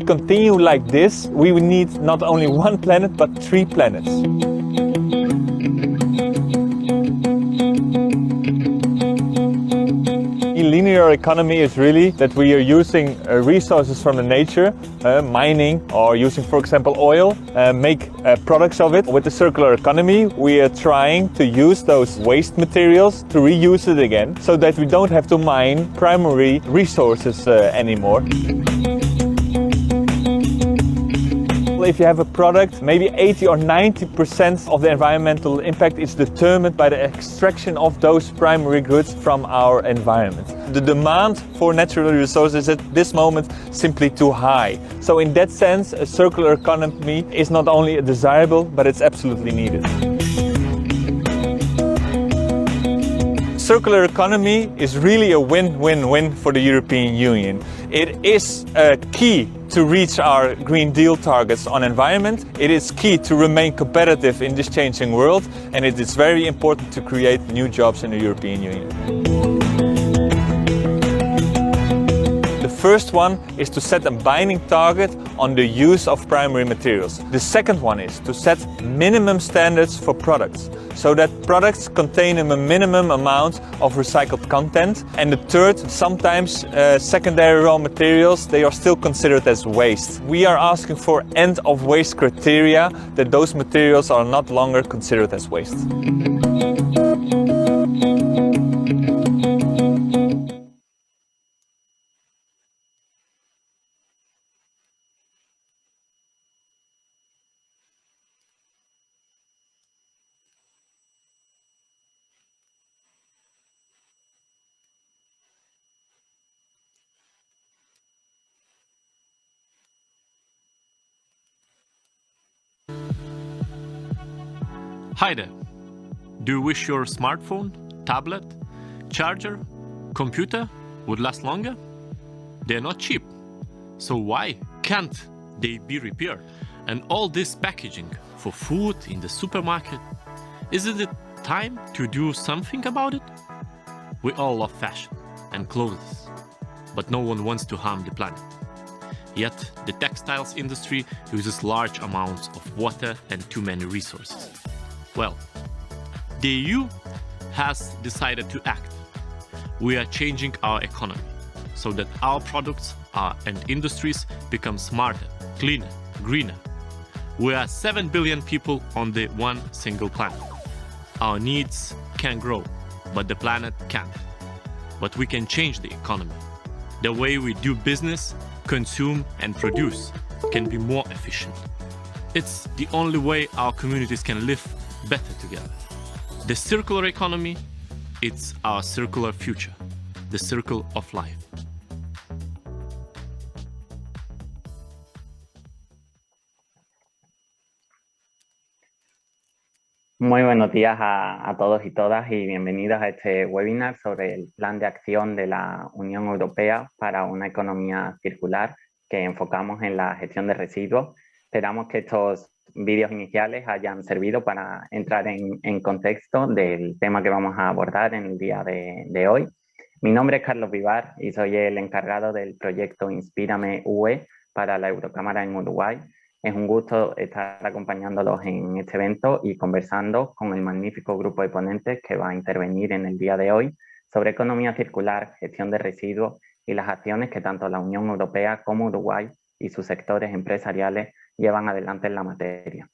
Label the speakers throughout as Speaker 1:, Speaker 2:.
Speaker 1: continue like this, we will need not only one planet, but 3 planets. Linear economy is really that we are using resources from the nature, mining or using, for example, oil, make products of it. With the circular economy, we are trying to use those waste materials to reuse it again, so that we don't have to mine primary resources anymore. If you have a product, maybe 80 or 90% of the environmental impact is determined by the extraction of those primary goods from our environment. The demand for natural resources at this moment is simply too high. So in that sense, a circular economy is not only desirable, but it's absolutely needed. Circular economy is really a win-win-win for the European Union. It is key to reach our Green Deal targets on environment. It is key to remain competitive in this changing world, and it is very important to create new jobs in the European Union. The first one is to set a binding target on the use of primary materials. The second one is to set minimum standards for products, so that products contain a minimum amount of recycled content. And the third, sometimes secondary raw materials, they are still considered as waste. We are asking for end of waste criteria, that those materials are not longer considered as waste.
Speaker 2: Hi there. Do you wish your smartphone, tablet, charger, computer would last longer? They're not cheap. So why can't they be repaired? And all this packaging for food in the supermarket, isn't it time to do something about it? We all love fashion and clothes, but no one wants to harm the planet. Yet the textiles industry uses large amounts of water and too many resources. Well, the EU has decided to act. We are changing our economy so that our products and industries become smarter, cleaner, greener. We are 7 billion people on the one single planet. Our needs can grow, but the planet can't. But we can change the economy. The way we do business, consume and produce can be more efficient. It's the only way our communities can live better together. The circular economy, it's our circular future, the circle of life.
Speaker 3: Muy buenos días a todos y todas y bienvenidos a este webinar sobre el Plan de Acción de la Unión Europea para una economía circular que enfocamos en la gestión de residuos. Esperamos que estos vídeos iniciales hayan servido para entrar en contexto del tema que vamos a abordar en el día de hoy. Mi nombre es Carlos Vivar y soy el encargado del proyecto Inspírame UE para la Eurocámara en Uruguay. Es un gusto estar acompañándolos en este evento y conversando con el magnífico grupo de ponentes que va a intervenir en el día de hoy sobre economía circular, gestión de residuos y las acciones que tanto la Unión Europea como Uruguay y sus sectores empresariales llevan adelante en la materia.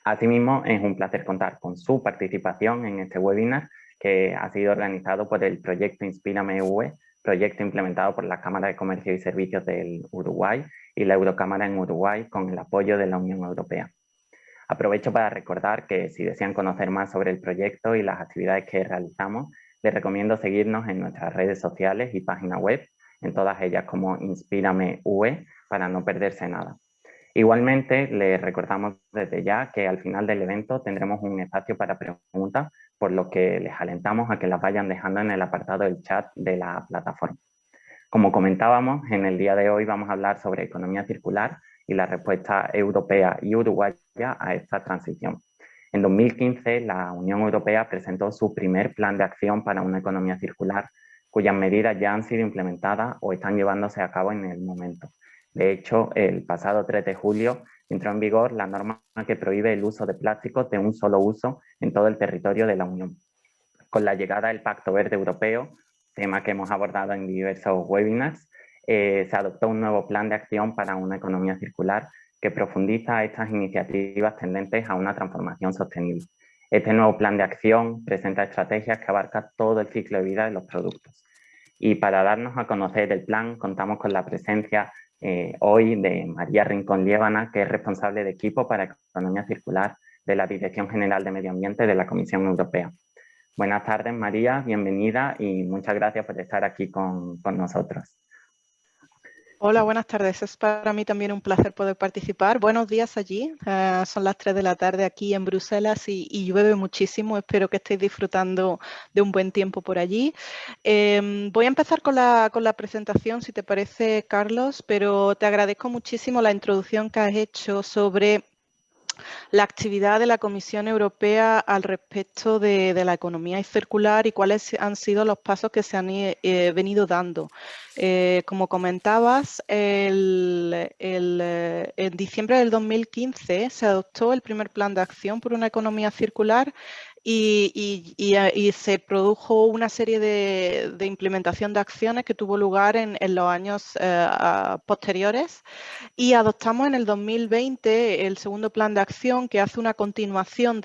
Speaker 3: Asimismo, es un placer contar con su participación en este webinar que ha sido organizado por el proyecto Inspírame UE, proyecto implementado por la Cámara de Comercio y Servicios del Uruguay y la Eurocámara en Uruguay con el apoyo de la Unión Europea. Aprovecho para recordar que si desean conocer más sobre el proyecto y las actividades que realizamos, les recomiendo seguirnos en nuestras redes sociales y página web, en todas ellas como Inspírame UE, para no perderse nada. Igualmente, les recordamos desde ya que al final del evento tendremos un espacio para preguntas, por lo que les alentamos a que las vayan dejando en el apartado del chat de la plataforma. Como comentábamos, en el día de hoy vamos a hablar sobre economía circular y la respuesta europea y uruguaya a esta transición. En 2015, la Unión Europea presentó su primer plan de acción para una economía circular, cuyas medidas ya han sido implementadas o están llevándose a cabo en el momento. De hecho, el pasado 3 de julio entró en vigor la norma que prohíbe el uso de plásticos de un solo uso en todo el territorio de la Unión. Con la llegada del Pacto Verde Europeo, tema que hemos abordado en diversos webinars, se adoptó un nuevo plan de acción para una economía circular que profundiza estas iniciativas tendentes a una transformación sostenible. Este nuevo plan de acción presenta estrategias que abarcan todo el ciclo de vida de los productos. Y para darnos a conocer el plan, contamos con la presencia hoy de María Rincón Liébana, que es responsable de equipo para economía circular de la Dirección General de Medio Ambiente de la Comisión Europea. Buenas tardes, María, bienvenida y muchas gracias por estar aquí con nosotros.
Speaker 4: Hola, buenas tardes. Es para mí también un placer poder participar. Buenos días allí. Son las 3 de la tarde aquí en Bruselas y llueve muchísimo. Espero que estéis disfrutando de un buen tiempo por allí. Voy a empezar con la presentación, si te parece, Carlos, pero te agradezco muchísimo la introducción que has hecho sobre la actividad de la Comisión Europea al respecto de la economía circular y cuáles han sido los pasos que se han venido dando. Como comentabas, en diciembre del 2015 se adoptó el primer plan de acción por una economía circular y se produjo una serie de implementación de acciones que tuvo lugar en los años posteriores, y adoptamos en el 2020 el segundo plan de acción, que hace una continuación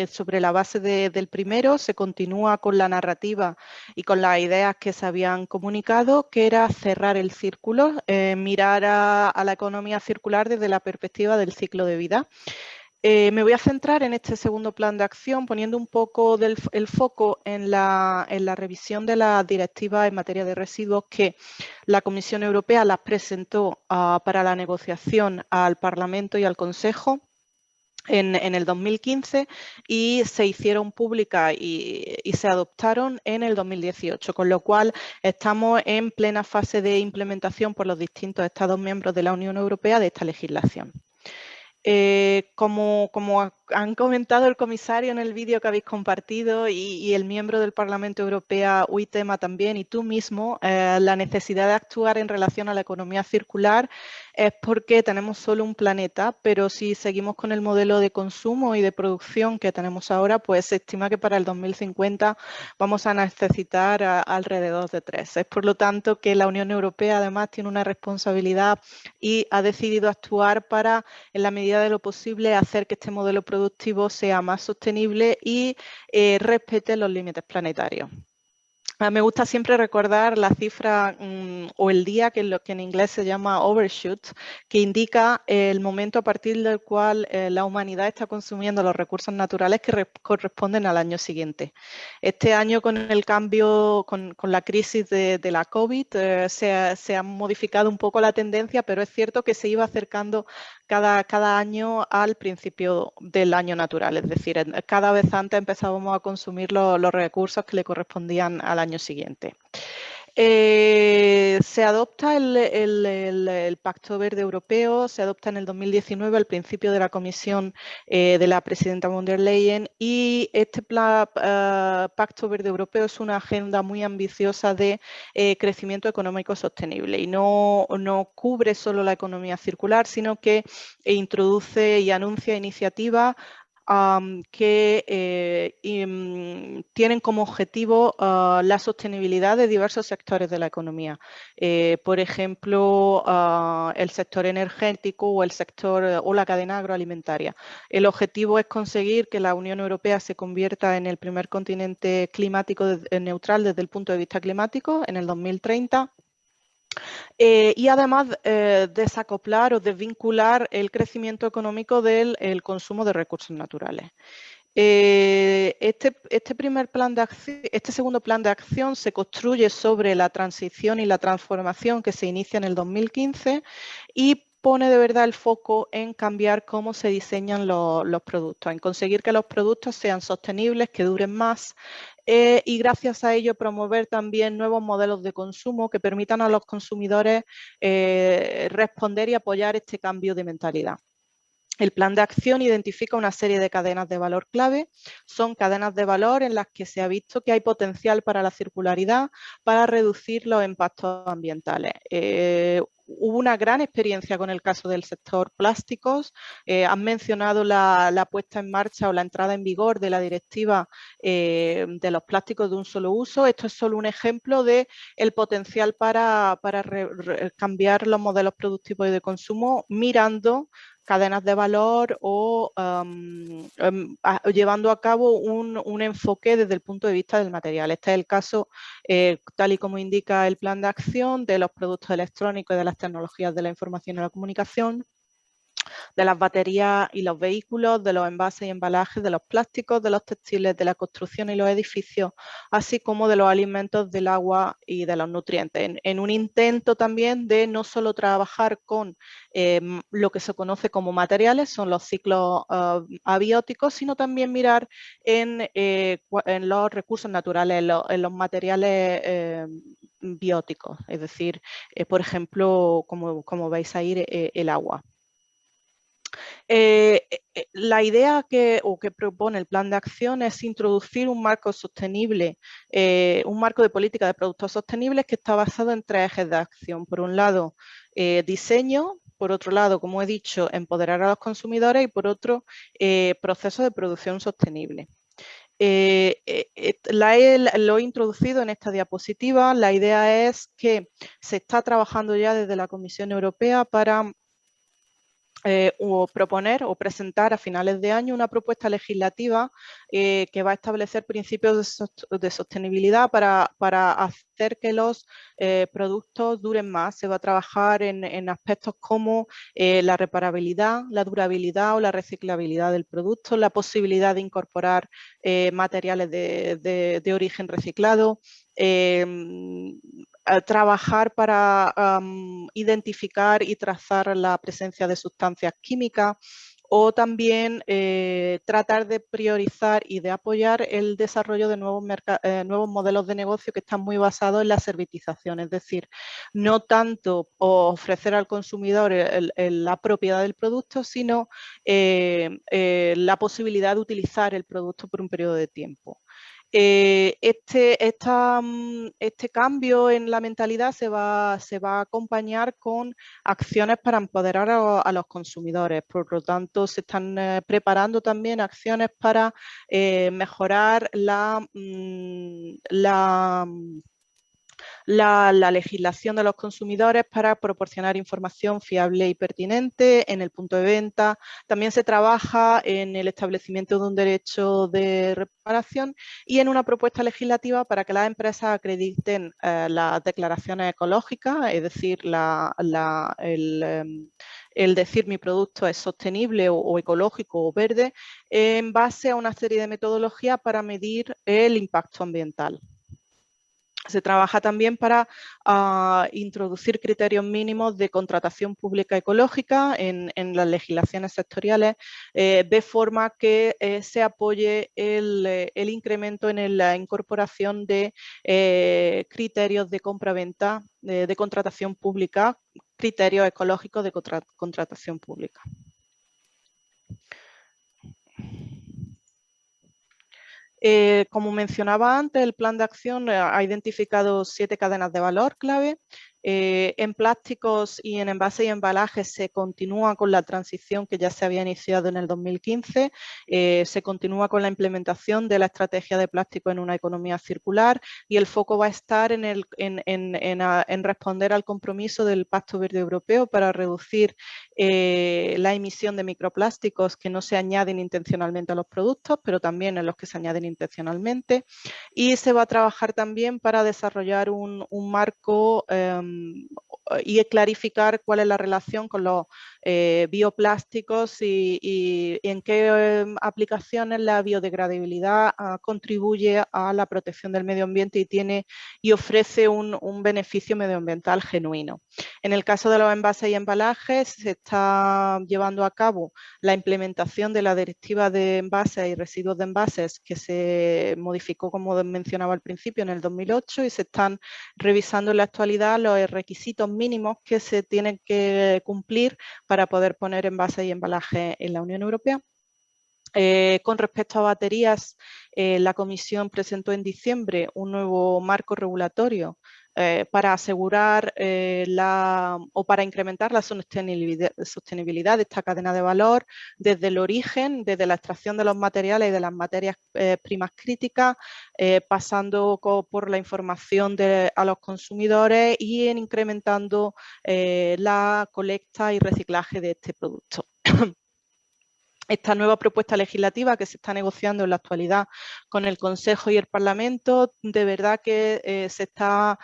Speaker 4: sobre la base del primero. Se continúa con la narrativa y con las ideas que se habían comunicado, que era cerrar el círculo, mirar a la economía circular desde la perspectiva del ciclo de vida. Me voy a centrar en este segundo plan de acción poniendo un poco el foco en la revisión de las directivas en materia de residuos que la Comisión Europea las presentó para la negociación al Parlamento y al Consejo en el 2015 y se hicieron públicas y se adoptaron en el 2018, con lo cual estamos en plena fase de implementación por los distintos Estados miembros de la Unión Europea de esta legislación. Como han comentado el comisario en el vídeo que habéis compartido y el miembro del Parlamento Europeo, Huitema, también, y tú mismo, la necesidad de actuar en relación a la economía circular es porque tenemos solo un planeta, pero si seguimos con el modelo de consumo y de producción que tenemos ahora, pues se estima que para el 2050 vamos a necesitar alrededor de 3. Es por lo tanto que la Unión Europea además tiene una responsabilidad y ha decidido actuar para, en la medida de lo posible, hacer que este modelo productivo sea más sostenible y respete los límites planetarios. Me gusta siempre recordar la cifra o el día que en inglés se llama overshoot, que indica el momento a partir del cual la humanidad está consumiendo los recursos naturales que corresponden al año siguiente. Este año, con el cambio, con la crisis de la COVID, se ha modificado un poco la tendencia, pero es cierto que se iba acercando cada año al principio del año natural, es decir, cada vez antes empezábamos a consumir los recursos que le correspondían al año siguiente. Se adopta el Pacto Verde Europeo, se adopta en el 2019 al principio de la Comisión de la presidenta von der Leyen, y este Pacto Verde Europeo es una agenda muy ambiciosa de crecimiento económico sostenible y no cubre solo la economía circular, sino que introduce y anuncia iniciativas que tienen como objetivo la sostenibilidad de diversos sectores de la economía. Por ejemplo, el sector energético o el sector o la cadena agroalimentaria. El objetivo es conseguir que la Unión Europea se convierta en el primer continente climático neutral desde el punto de vista climático en el 2030. Y además desacoplar o desvincular el crecimiento económico del consumo de recursos naturales. Este segundo plan de acción se construye sobre la transición y la transformación que se inicia en el 2015 y pone de verdad el foco en cambiar cómo se diseñan los productos, en conseguir que los productos sean sostenibles, que duren más, y gracias a ello promover también nuevos modelos de consumo que permitan a los consumidores responder y apoyar este cambio de mentalidad. El plan de acción identifica una serie de cadenas de valor clave. Son cadenas de valor en las que se ha visto que hay potencial para la circularidad, para reducir los impactos ambientales. hubo una gran experiencia con el caso del sector plásticos. Han mencionado la puesta en marcha o la entrada en vigor de la directiva de los plásticos de un solo uso. Esto es solo un ejemplo del potencial para cambiar los modelos productivos y de consumo mirando cadenas de valor o llevando a cabo un enfoque desde el punto de vista del material. Este es el caso, tal y como indica el plan de acción, de los productos electrónicos y de las tecnologías de la información y la comunicación, de las baterías y los vehículos, de los envases y embalajes, de los plásticos, de los textiles, de la construcción y los edificios, así como de los alimentos, del agua y de los nutrientes. En un intento también de no solo trabajar con lo que se conoce como materiales, son los ciclos abióticos, sino también mirar en los recursos naturales, en los materiales bióticos, es decir, por ejemplo, como veis ahí, el agua. La idea que propone el plan de acción es introducir un marco sostenible, un marco de política de productos sostenibles que está basado en 3 ejes de acción. Por un lado, diseño; por otro lado, como he dicho, empoderar a los consumidores; y por otro, proceso de producción sostenible. Lo he introducido en esta diapositiva. La idea es que se está trabajando ya desde la Comisión Europea para o proponer o presentar a finales de año una propuesta legislativa que va a establecer principios de sostenibilidad para hacer que los productos duren más. Se va a trabajar en aspectos como la reparabilidad, la durabilidad o la reciclabilidad del producto, la posibilidad de incorporar materiales de origen reciclado, trabajar para identificar y trazar la presencia de sustancias químicas, o también tratar de priorizar y de apoyar el desarrollo de nuevos modelos de negocio que están muy basados en la servitización, es decir, no tanto ofrecer al consumidor la propiedad del producto, sino la posibilidad de utilizar el producto por un periodo de tiempo. Este cambio en la mentalidad se va a acompañar con acciones para empoderar a los consumidores. Por lo tanto, se están preparando también acciones para mejorar la legislación de los consumidores para proporcionar información fiable y pertinente en el punto de venta. También se trabaja en el establecimiento de un derecho de reparación y en una propuesta legislativa para que las empresas acrediten las declaraciones ecológicas, es decir, el decir mi producto es sostenible o ecológico o verde, en base a una serie de metodologías para medir el impacto ambiental. Se trabaja también para introducir criterios mínimos de contratación pública ecológica en las legislaciones sectoriales, de forma que se apoye el incremento en la incorporación de criterios de compra-venta, de contratación pública, criterios ecológicos de contratación pública. Como mencionaba antes, el plan de acción ha identificado 7 cadenas de valor clave. En plásticos y en envases y embalajes se continúa con la transición que ya se había iniciado en el 2015. Se continúa con la implementación de la estrategia de plástico en una economía circular y el foco va a estar en responder al compromiso del Pacto Verde Europeo para reducir la emisión de microplásticos que no se añaden intencionalmente a los productos, pero también en los que se añaden intencionalmente. Y se va a trabajar también para desarrollar un marco y clarificar cuál es la relación con los bioplásticos y en qué aplicaciones la biodegradabilidad contribuye a la protección del medio ambiente y ofrece un beneficio medioambiental genuino. En el caso de los envases y embalajes, se está llevando a cabo la implementación de la Directiva de Envases y Residuos de Envases, que se modificó, como mencionaba al principio, en el 2008, y se están revisando en la actualidad los requisitos mínimos que se tienen que cumplir para poder poner envases y embalajes en la Unión Europea. Con respecto a baterías, la Comisión presentó en diciembre un nuevo marco regulatorio para asegurar o para incrementar la sostenibilidad de esta cadena de valor desde el origen, desde la extracción de los materiales y de las materias primas críticas, pasando por la información a los consumidores y en incrementando la colecta y reciclaje de este producto. Esta nueva propuesta legislativa que se está negociando en la actualidad con el Consejo y el Parlamento, de verdad que se está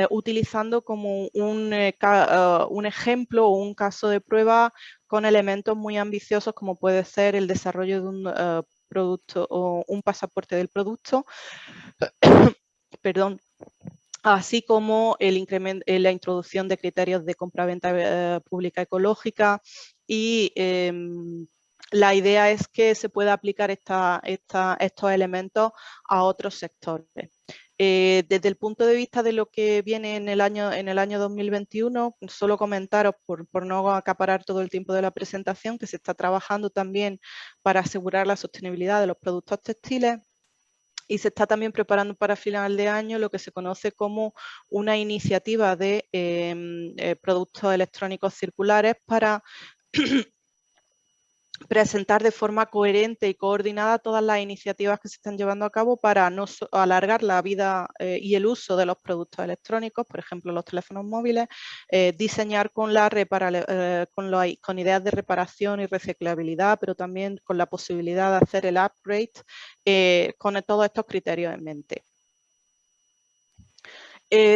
Speaker 4: utilizando como un ejemplo o un caso de prueba con elementos muy ambiciosos como puede ser el desarrollo de un producto o un pasaporte del producto, perdón, así como la introducción de criterios de compraventa pública ecológica y la idea es que se pueda aplicar estos elementos a otros sectores. Desde el punto de vista de lo que viene en el año 2021, solo comentaros, por no acaparar todo el tiempo de la presentación, que se está trabajando también para asegurar la sostenibilidad de los productos textiles. Y se está también preparando para final de año lo que se conoce como una iniciativa de productos electrónicos circulares para presentar de forma coherente y coordinada todas las iniciativas que se están llevando a cabo para no alargar la vida y el uso de los productos electrónicos, por ejemplo los teléfonos móviles, diseñar con ideas de reparación y reciclabilidad, pero también con la posibilidad de hacer el upgrade con todos estos criterios en mente.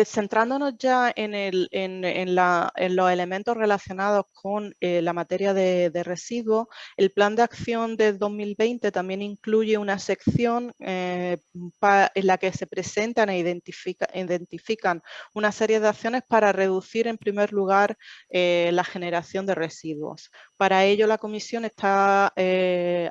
Speaker 4: Centrándonos ya en los elementos relacionados con la materia de residuos, el plan de acción de 2020 también incluye una sección en la que se presentan e identifican una serie de acciones para reducir en primer lugar la generación de residuos. Para ello la Comisión está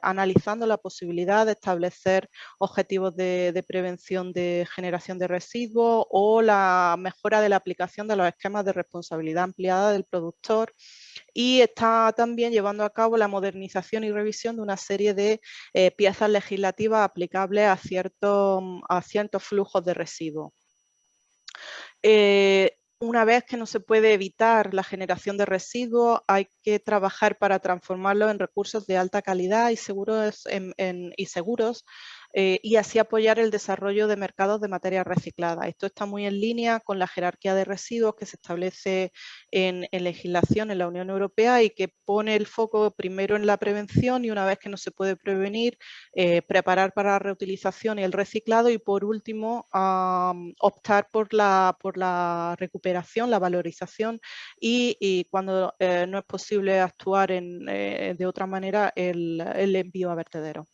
Speaker 4: analizando la posibilidad de establecer objetivos de prevención de generación de residuos o la mejora de la aplicación de los esquemas de responsabilidad ampliada del productor, y está también llevando a cabo la modernización y revisión de una serie de piezas legislativas aplicables a ciertos flujos de residuos. Una vez que no se puede evitar la generación de residuos, hay que trabajar para transformarlos en recursos de alta calidad y seguros, y así apoyar el desarrollo de mercados de materia reciclada. Esto está muy en línea con la jerarquía de residuos que se establece en legislación en la Unión Europea y que pone el foco primero en la prevención y, una vez que no se puede prevenir, preparar para la reutilización y el reciclado, y por último optar por la recuperación, la valorización y cuando no es posible actuar de otra manera, el envío a vertedero.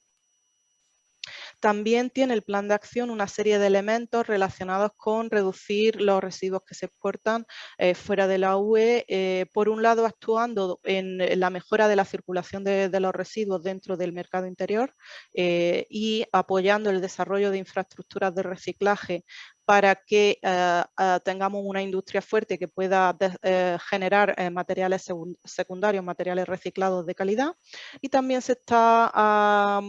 Speaker 4: También tiene el plan de acción una serie de elementos relacionados con reducir los residuos que se exportan fuera de la UE, por un lado actuando en la mejora de la circulación de los residuos dentro del mercado interior y apoyando el desarrollo de infraestructuras de reciclaje para que tengamos una industria fuerte que pueda generar materiales secundarios, materiales reciclados de calidad. Y también se está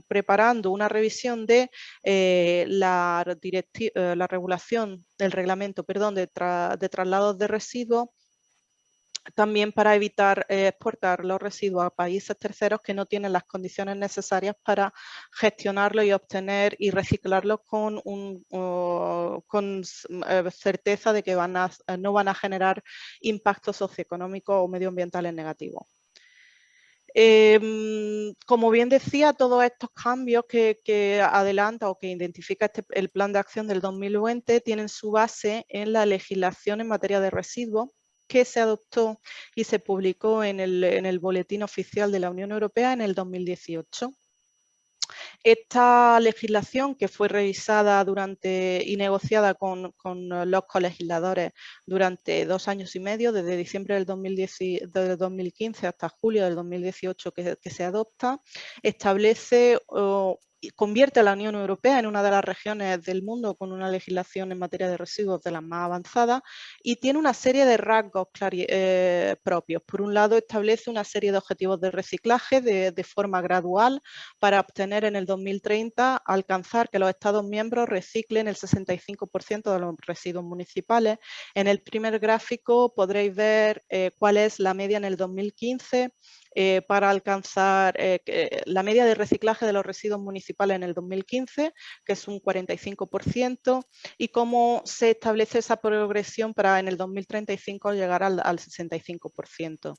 Speaker 4: preparando una revisión de la regulación del reglamento, de traslados de residuos, también para evitar exportar los residuos a países terceros que no tienen las condiciones necesarias para gestionarlos y obtener y reciclarlos con certeza de que no van a generar impactos socioeconómicos o medioambientales negativos. Como bien decía, todos estos cambios que adelanta o que identifica el plan de acción del 2020 tienen su base en la legislación en materia de residuos que se adoptó y se publicó en el Boletín Oficial de la Unión Europea en el 2018. Esta legislación, que fue revisada y negociada con los colegisladores durante 2 años y medio, desde diciembre del 2015 hasta julio del 2018 que se adopta, establece convierte a la Unión Europea en una de las regiones del mundo con una legislación en materia de residuos de las más avanzadas y tiene una serie de rasgos propios. Por un lado, establece una serie de objetivos de reciclaje de forma gradual para obtener en el 2030 alcanzar que los Estados miembros reciclen el 65% de los residuos municipales. En el primer gráfico podréis ver cuál es la media en el 2015 para alcanzar la media de reciclaje de los residuos municipales en el 2015, que es un 45%, y cómo se establece esa progresión para en el 2035 llegar al 65%.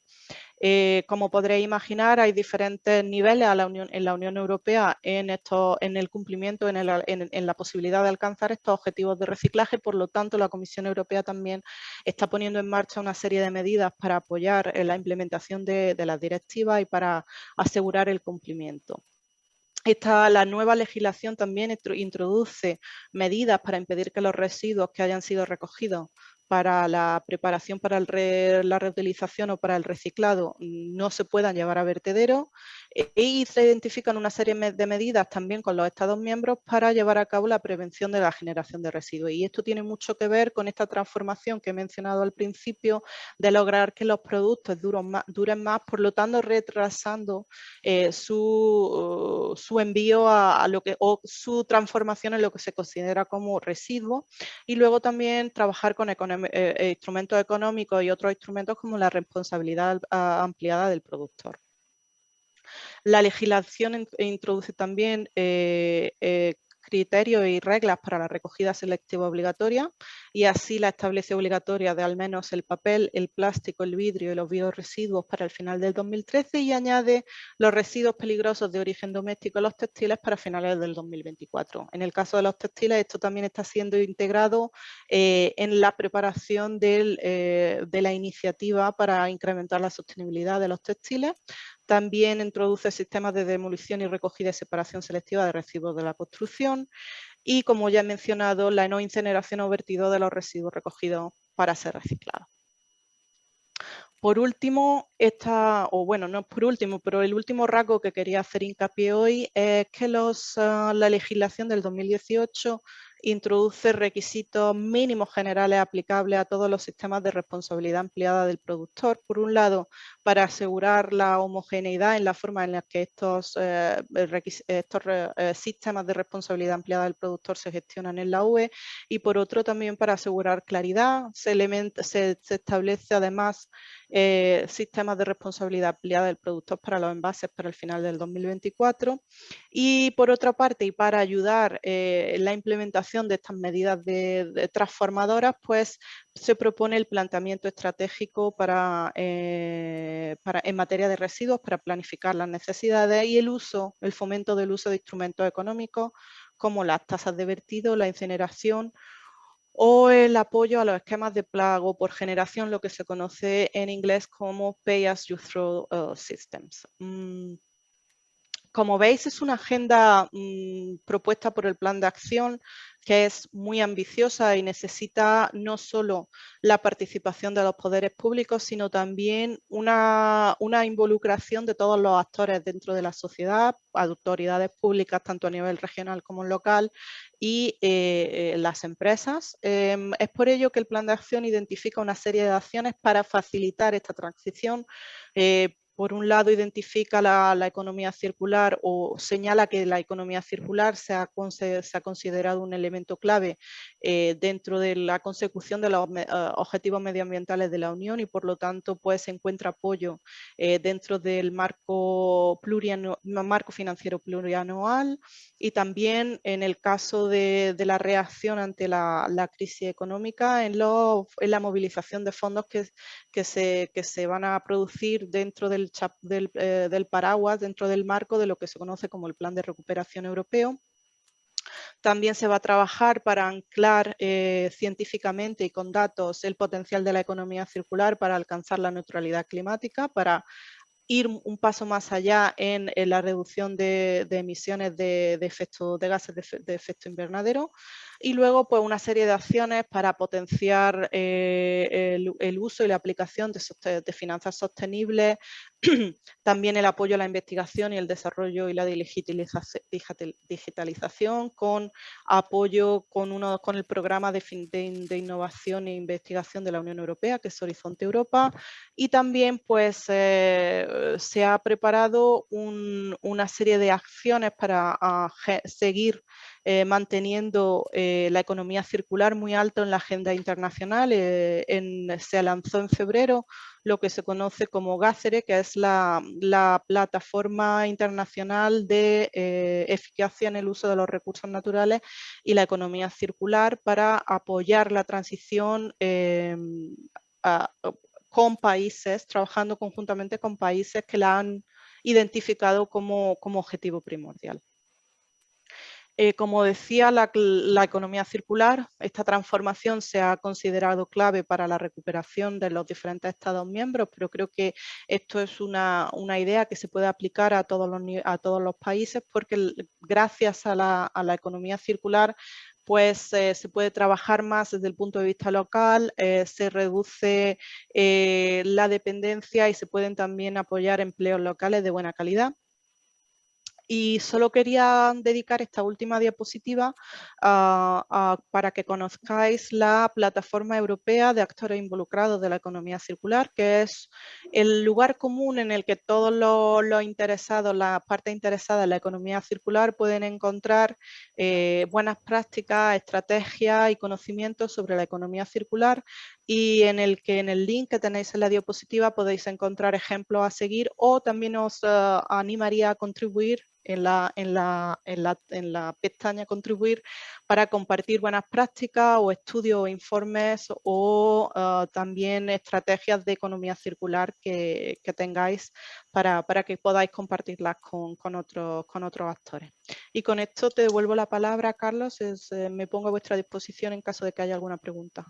Speaker 4: Como podréis imaginar, hay diferentes niveles en la Unión Europea en el cumplimiento, en la posibilidad de alcanzar estos objetivos de reciclaje. Por lo tanto, la Comisión Europea también está poniendo en marcha una serie de medidas para apoyar la implementación de las directivas y para asegurar el cumplimiento. La nueva legislación también introduce medidas para impedir que los residuos que hayan sido recogidos para la preparación para la reutilización o para el reciclado no se puedan llevar a vertedero, y se identifican una serie de medidas también con los Estados miembros para llevar a cabo la prevención de la generación de residuos. Y esto tiene mucho que ver con esta transformación que he mencionado al principio de lograr que los productos duren más, por lo tanto retrasando su envío o su transformación en lo que se considera como residuo, y luego también trabajar con instrumentos económicos y otros instrumentos como la responsabilidad ampliada del productor. La legislación introduce también criterios y reglas para la recogida selectiva obligatoria, y así la establece obligatoria de al menos el papel, el plástico, el vidrio y los bioresiduos para el final del 2013, y añade los residuos peligrosos de origen doméstico y los textiles para finales del 2024. En el caso de los textiles, esto también está siendo integrado en la preparación de la iniciativa para incrementar la sostenibilidad de los textiles. También introduce sistemas de demolición y recogida y separación selectiva de residuos de la construcción, y, como ya he mencionado, la no incineración o vertido de los residuos recogidos para ser reciclados. Por último, no por último, pero el último rasgo que quería hacer hincapié hoy es que la legislación del 2018 introduce requisitos mínimos generales aplicables a todos los sistemas de responsabilidad ampliada del productor. Por un lado, para asegurar la homogeneidad en la forma en la que estos sistemas de responsabilidad ampliada del productor se gestionan en la UE, y por otro también para asegurar claridad. Se establece además sistemas de responsabilidad ampliada del productor para los envases para el final del 2024, y por otra parte, y para ayudar en la implementación de estas medidas de transformadoras, pues se propone el planteamiento estratégico en materia de residuos para planificar las necesidades y el fomento del uso de instrumentos económicos como las tasas de vertido, la incineración o el apoyo a los esquemas de pago por generación, lo que se conoce en inglés como Pay as you throw systems. Como veis, es una agenda propuesta por el Plan de Acción que es muy ambiciosa y necesita no solo la participación de los poderes públicos, sino también una involucración de todos los actores dentro de la sociedad, autoridades públicas tanto a nivel regional como local, y las empresas. Es por ello que el Plan de Acción identifica una serie de acciones para facilitar esta transición. Por un lado, identifica la economía circular, o señala que la economía circular se ha considerado un elemento clave dentro de la consecución de los objetivos medioambientales de la Unión, y por lo tanto pues, se encuentra apoyo dentro del marco financiero plurianual, y también en el caso de la reacción ante la crisis económica en la movilización de fondos que se van a producir dentro del paraguas, dentro del marco de lo que se conoce como el Plan de Recuperación Europeo. También se va a trabajar para anclar científicamente y con datos el potencial de la economía circular para alcanzar la neutralidad climática, para ir un paso más allá en la reducción de emisiones de gases de efecto invernadero, Y luego, pues, una serie de acciones para potenciar el uso y la aplicación de finanzas sostenibles, también el apoyo a la investigación y el desarrollo y la digitalización, con apoyo con el programa de innovación e investigación de la Unión Europea, que es Horizonte Europa, y también, pues, se ha preparado una serie de acciones para seguir manteniendo la economía circular muy alto en la agenda internacional. Se lanzó en febrero lo que se conoce como GACERE, que es la plataforma internacional de eficacia en el uso de los recursos naturales y la economía circular, para apoyar la transición con países, trabajando conjuntamente con países que la han identificado como objetivo primordial. Como decía, la economía circular, esta transformación se ha considerado clave para la recuperación de los diferentes Estados miembros, pero creo que esto es una idea que se puede aplicar a todos los países, porque gracias a la economía circular, pues se puede trabajar más desde el punto de vista local, se reduce la dependencia y se pueden también apoyar empleos locales de buena calidad. Y solo quería dedicar esta última diapositiva para que conozcáis la Plataforma Europea de Actores Involucrados de la Economía Circular, que es el lugar común en el que todos los interesados, la parte interesada en la economía circular, pueden encontrar buenas prácticas, estrategias y conocimientos sobre la economía circular, y en el link que tenéis en la diapositiva podéis encontrar ejemplos a seguir, o también os animaría a contribuir en la pestaña contribuir, para compartir buenas prácticas o estudios o informes, o también estrategias de economía circular que tengáis para que podáis compartirlas con otros actores. Y con esto te devuelvo la palabra, Carlos. Me pongo a vuestra disposición en caso de que haya alguna pregunta.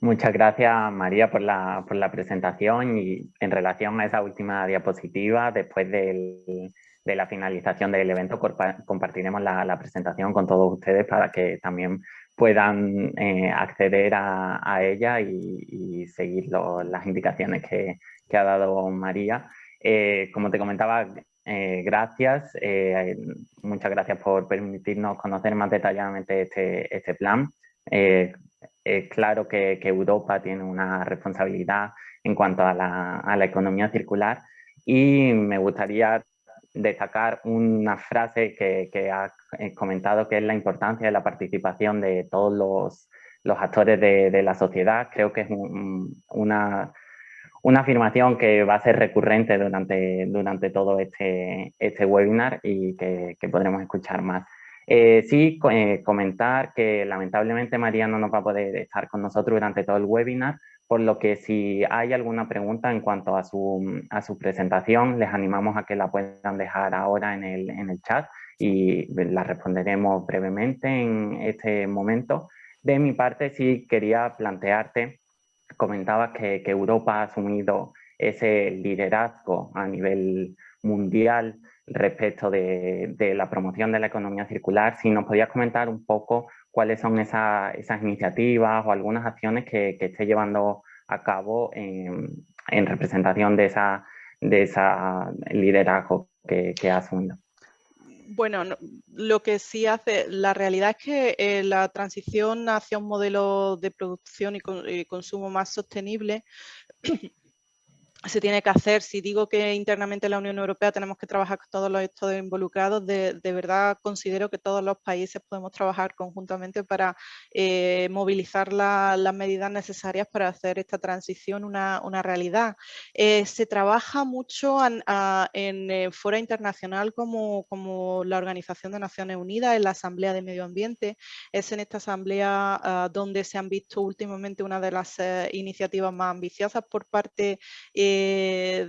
Speaker 3: Muchas gracias, María, por la presentación, y en relación a esa última diapositiva, después de la finalización del evento, compartiremos la presentación con todos ustedes para que también puedan acceder a ella y seguir las indicaciones que ha dado María. Como te comentaba, gracias, muchas gracias por permitirnos conocer más detalladamente este plan. Es claro que Europa tiene una responsabilidad en cuanto a la economía circular, y me gustaría destacar una frase que ha comentado, que es la importancia de la participación de todos los actores de la sociedad. Creo que es una afirmación que va a ser recurrente durante todo este webinar, y que podremos escuchar más. Sí, comentar que lamentablemente María no nos va a poder estar con nosotros durante todo el webinar, por lo que si hay alguna pregunta en cuanto a su presentación, les animamos a que la puedan dejar ahora en el chat, y la responderemos brevemente en este momento. De mi parte, sí quería plantearte, comentabas que Europa ha asumido ese liderazgo a nivel mundial respecto de la promoción de la economía circular. Si nos podías comentar un poco cuáles son esas iniciativas o algunas acciones que esté llevando a cabo en representación de esa liderazgo que ha asumido.
Speaker 4: Bueno, lo que sí hace, la realidad es que la transición hacia un modelo de producción y consumo más sostenible se tiene que hacer. Si digo que internamente en la Unión Europea tenemos que trabajar con todos los actores involucrados, de verdad considero que todos los países podemos trabajar conjuntamente para movilizar las medidas necesarias para hacer esta transición una realidad. Se trabaja mucho en fora internacional como la Organización de Naciones Unidas, en la Asamblea de Medio Ambiente. Es en esta asamblea donde se han visto últimamente una de las iniciativas más ambiciosas por parte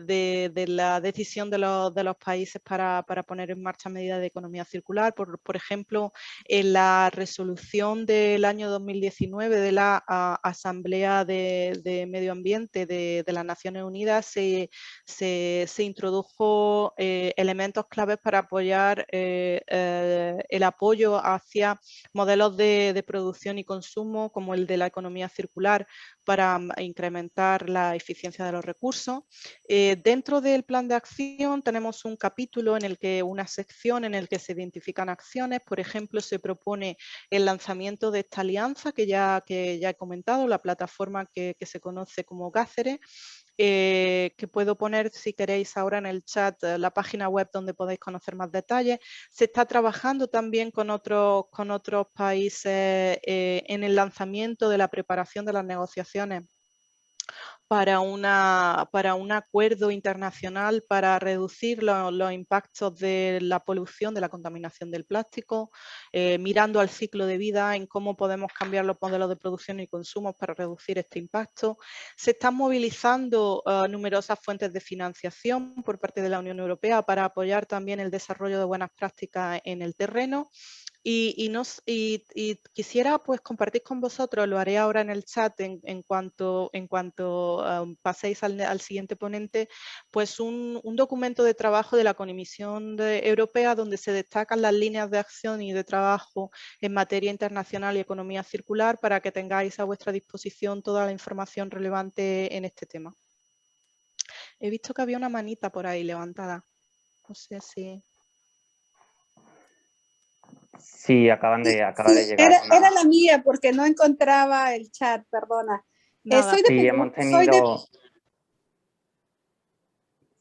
Speaker 4: de la decisión de los países para poner en marcha medidas de economía circular. Por ejemplo, en la resolución del año 2019 de la Asamblea de Medio Ambiente de las Naciones Unidas se introdujo elementos claves para apoyar el apoyo hacia modelos de producción y consumo como el de la economía circular para incrementar la eficiencia de los recursos. Dentro del plan de acción tenemos un capítulo una sección en el que se identifican acciones. Por ejemplo, se propone el lanzamiento de esta alianza que ya he comentado, la plataforma que se conoce como Cáceres, que puedo poner si queréis ahora en el chat la página web donde podéis conocer más detalles. Se está trabajando también con otros países en el lanzamiento de la preparación de las negociaciones para un acuerdo internacional para reducir los impactos de la polución, de la contaminación del plástico, mirando al ciclo de vida, en cómo podemos cambiar los modelos de producción y consumo para reducir este impacto. Se están movilizando numerosas fuentes de financiación por parte de la Unión Europea para apoyar también el desarrollo de buenas prácticas en el terreno. Y quisiera pues compartir con vosotros, lo haré ahora en el chat en cuanto paséis al siguiente ponente, pues un documento de trabajo de la Comisión Europea donde se destacan las líneas de acción y de trabajo en materia internacional y economía circular para que tengáis a vuestra disposición toda la información relevante en este tema. He visto que había una manita por ahí levantada. No sé si...
Speaker 3: Sí, acaba de llegar.
Speaker 5: Era la mía porque no encontraba el chat, perdona.
Speaker 4: Nada.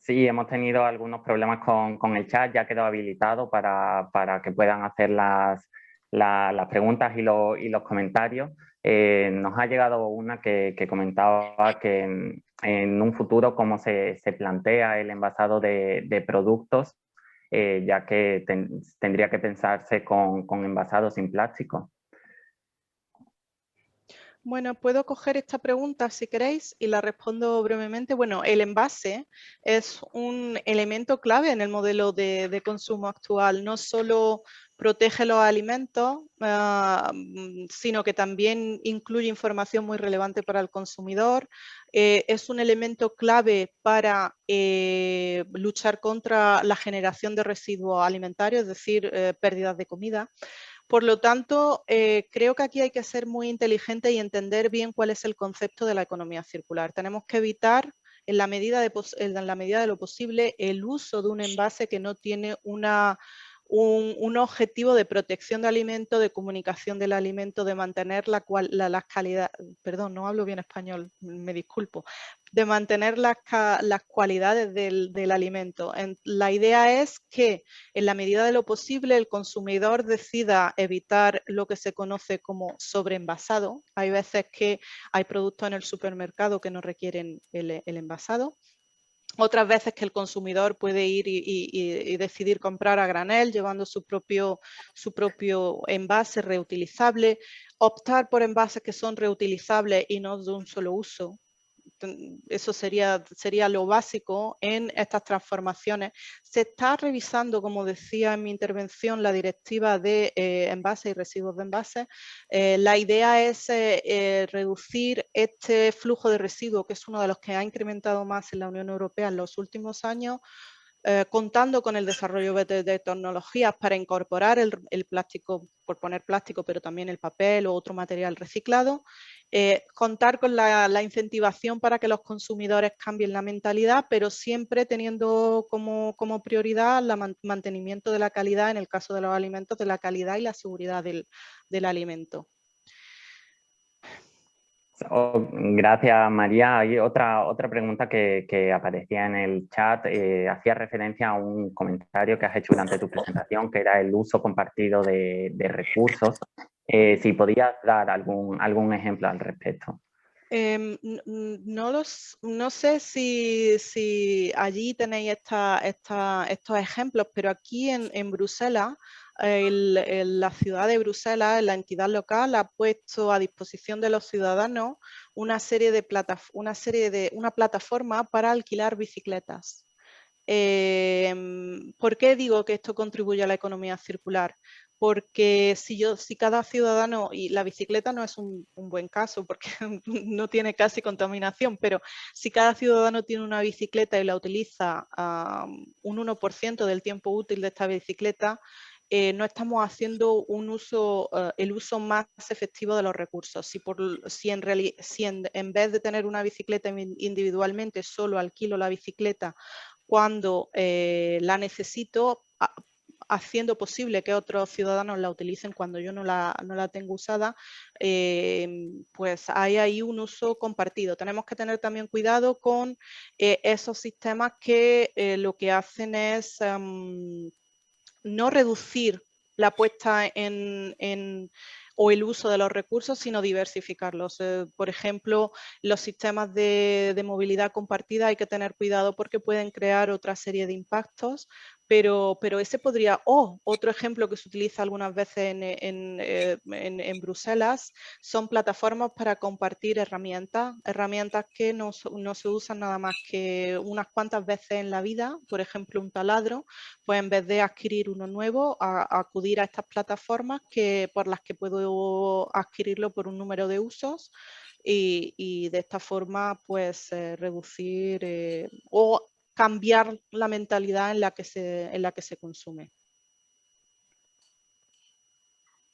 Speaker 3: Hemos tenido algunos problemas con el chat, ya quedó habilitado para que puedan hacer las preguntas y los comentarios. Nos ha llegado una que comentaba que en un futuro cómo se plantea el envasado de productos, ya que tendría que pensarse con envasados sin plástico.
Speaker 4: Bueno, puedo coger esta pregunta si queréis y la respondo brevemente. Bueno, el envase es un elemento clave en el modelo de consumo actual. No solo protege los alimentos, sino que también incluye información muy relevante para el consumidor. Es un elemento clave para luchar contra la generación de residuos alimentarios, es decir, pérdidas de comida. Por lo tanto, creo que aquí hay que ser muy inteligente y entender bien cuál es el concepto de la economía circular. Tenemos que evitar, en la medida de lo posible, el uso de un envase que no tiene un objetivo de protección de alimento, de comunicación del alimento, de mantener las calidades, perdón, no hablo bien español, me disculpo, de mantener las cualidades del alimento. La idea es que en la medida de lo posible el consumidor decida evitar lo que se conoce como sobreenvasado. Hay veces que hay productos en el supermercado que no requieren el envasado. Otras veces que el consumidor puede ir y decidir comprar a granel llevando su propio envase reutilizable, optar por envases que son reutilizables y no de un solo uso. Eso sería lo básico en estas transformaciones. Se está revisando, como decía en mi intervención, la directiva de envases y residuos de envases. La idea es reducir este flujo de residuos, que es uno de los que ha incrementado más en la Unión Europea en los últimos años, contando con el desarrollo de tecnologías para incorporar el plástico, por poner plástico, pero también el papel o otro material reciclado, contar con la incentivación para que los consumidores cambien la mentalidad, pero siempre teniendo como prioridad el mantenimiento de la calidad, en el caso de los alimentos, de la calidad y la seguridad del alimento.
Speaker 3: Gracias, María. Hay otra pregunta que aparecía en el chat, hacía referencia a un comentario que has hecho durante tu presentación, que era el uso compartido de recursos. Si podías dar algún ejemplo al respecto.
Speaker 4: No sé si allí tenéis estos ejemplos, pero aquí en Bruselas, la ciudad de Bruselas, la entidad local, ha puesto a disposición de los ciudadanos una plataforma para alquilar bicicletas. ¿Por qué digo que esto contribuye a la economía circular? Porque si cada ciudadano, y la bicicleta no es un buen caso porque no tiene casi contaminación, pero si cada ciudadano tiene una bicicleta y la utiliza un 1% del tiempo útil de esta bicicleta, no estamos haciendo el uso más efectivo de los recursos. Si en vez de tener una bicicleta individualmente solo alquilo la bicicleta cuando la necesito, haciendo posible que otros ciudadanos la utilicen cuando yo no la tengo usada, pues hay ahí un uso compartido. Tenemos que tener también cuidado con esos sistemas que lo que hacen es no reducir la puesta o el uso de los recursos, sino diversificarlos. Por ejemplo, los sistemas de movilidad compartida hay que tener cuidado porque pueden crear otra serie de impactos, pero ese podría, otro ejemplo que se utiliza algunas veces en Bruselas, son plataformas para compartir herramientas que no se usan nada más que unas cuantas veces en la vida, por ejemplo un taladro, pues en vez de adquirir uno nuevo, acudir a estas plataformas por las que puedo adquirirlo por un número de usos y de esta forma pues reducir o cambiar la mentalidad en la que se consume.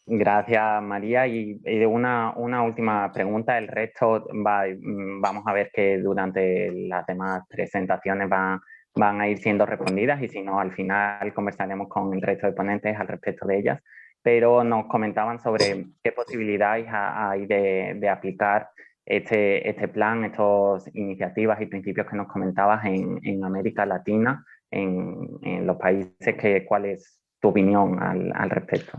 Speaker 3: Gracias, María. Y una última pregunta. El resto vamos a ver que durante las demás presentaciones van a ir siendo respondidas y si no, al final conversaremos con el resto de ponentes al respecto de ellas. Pero nos comentaban sobre qué posibilidades hay de aplicar este plan, estas iniciativas y principios que nos comentabas en América Latina, en los países. ¿Cuál es tu opinión al respecto?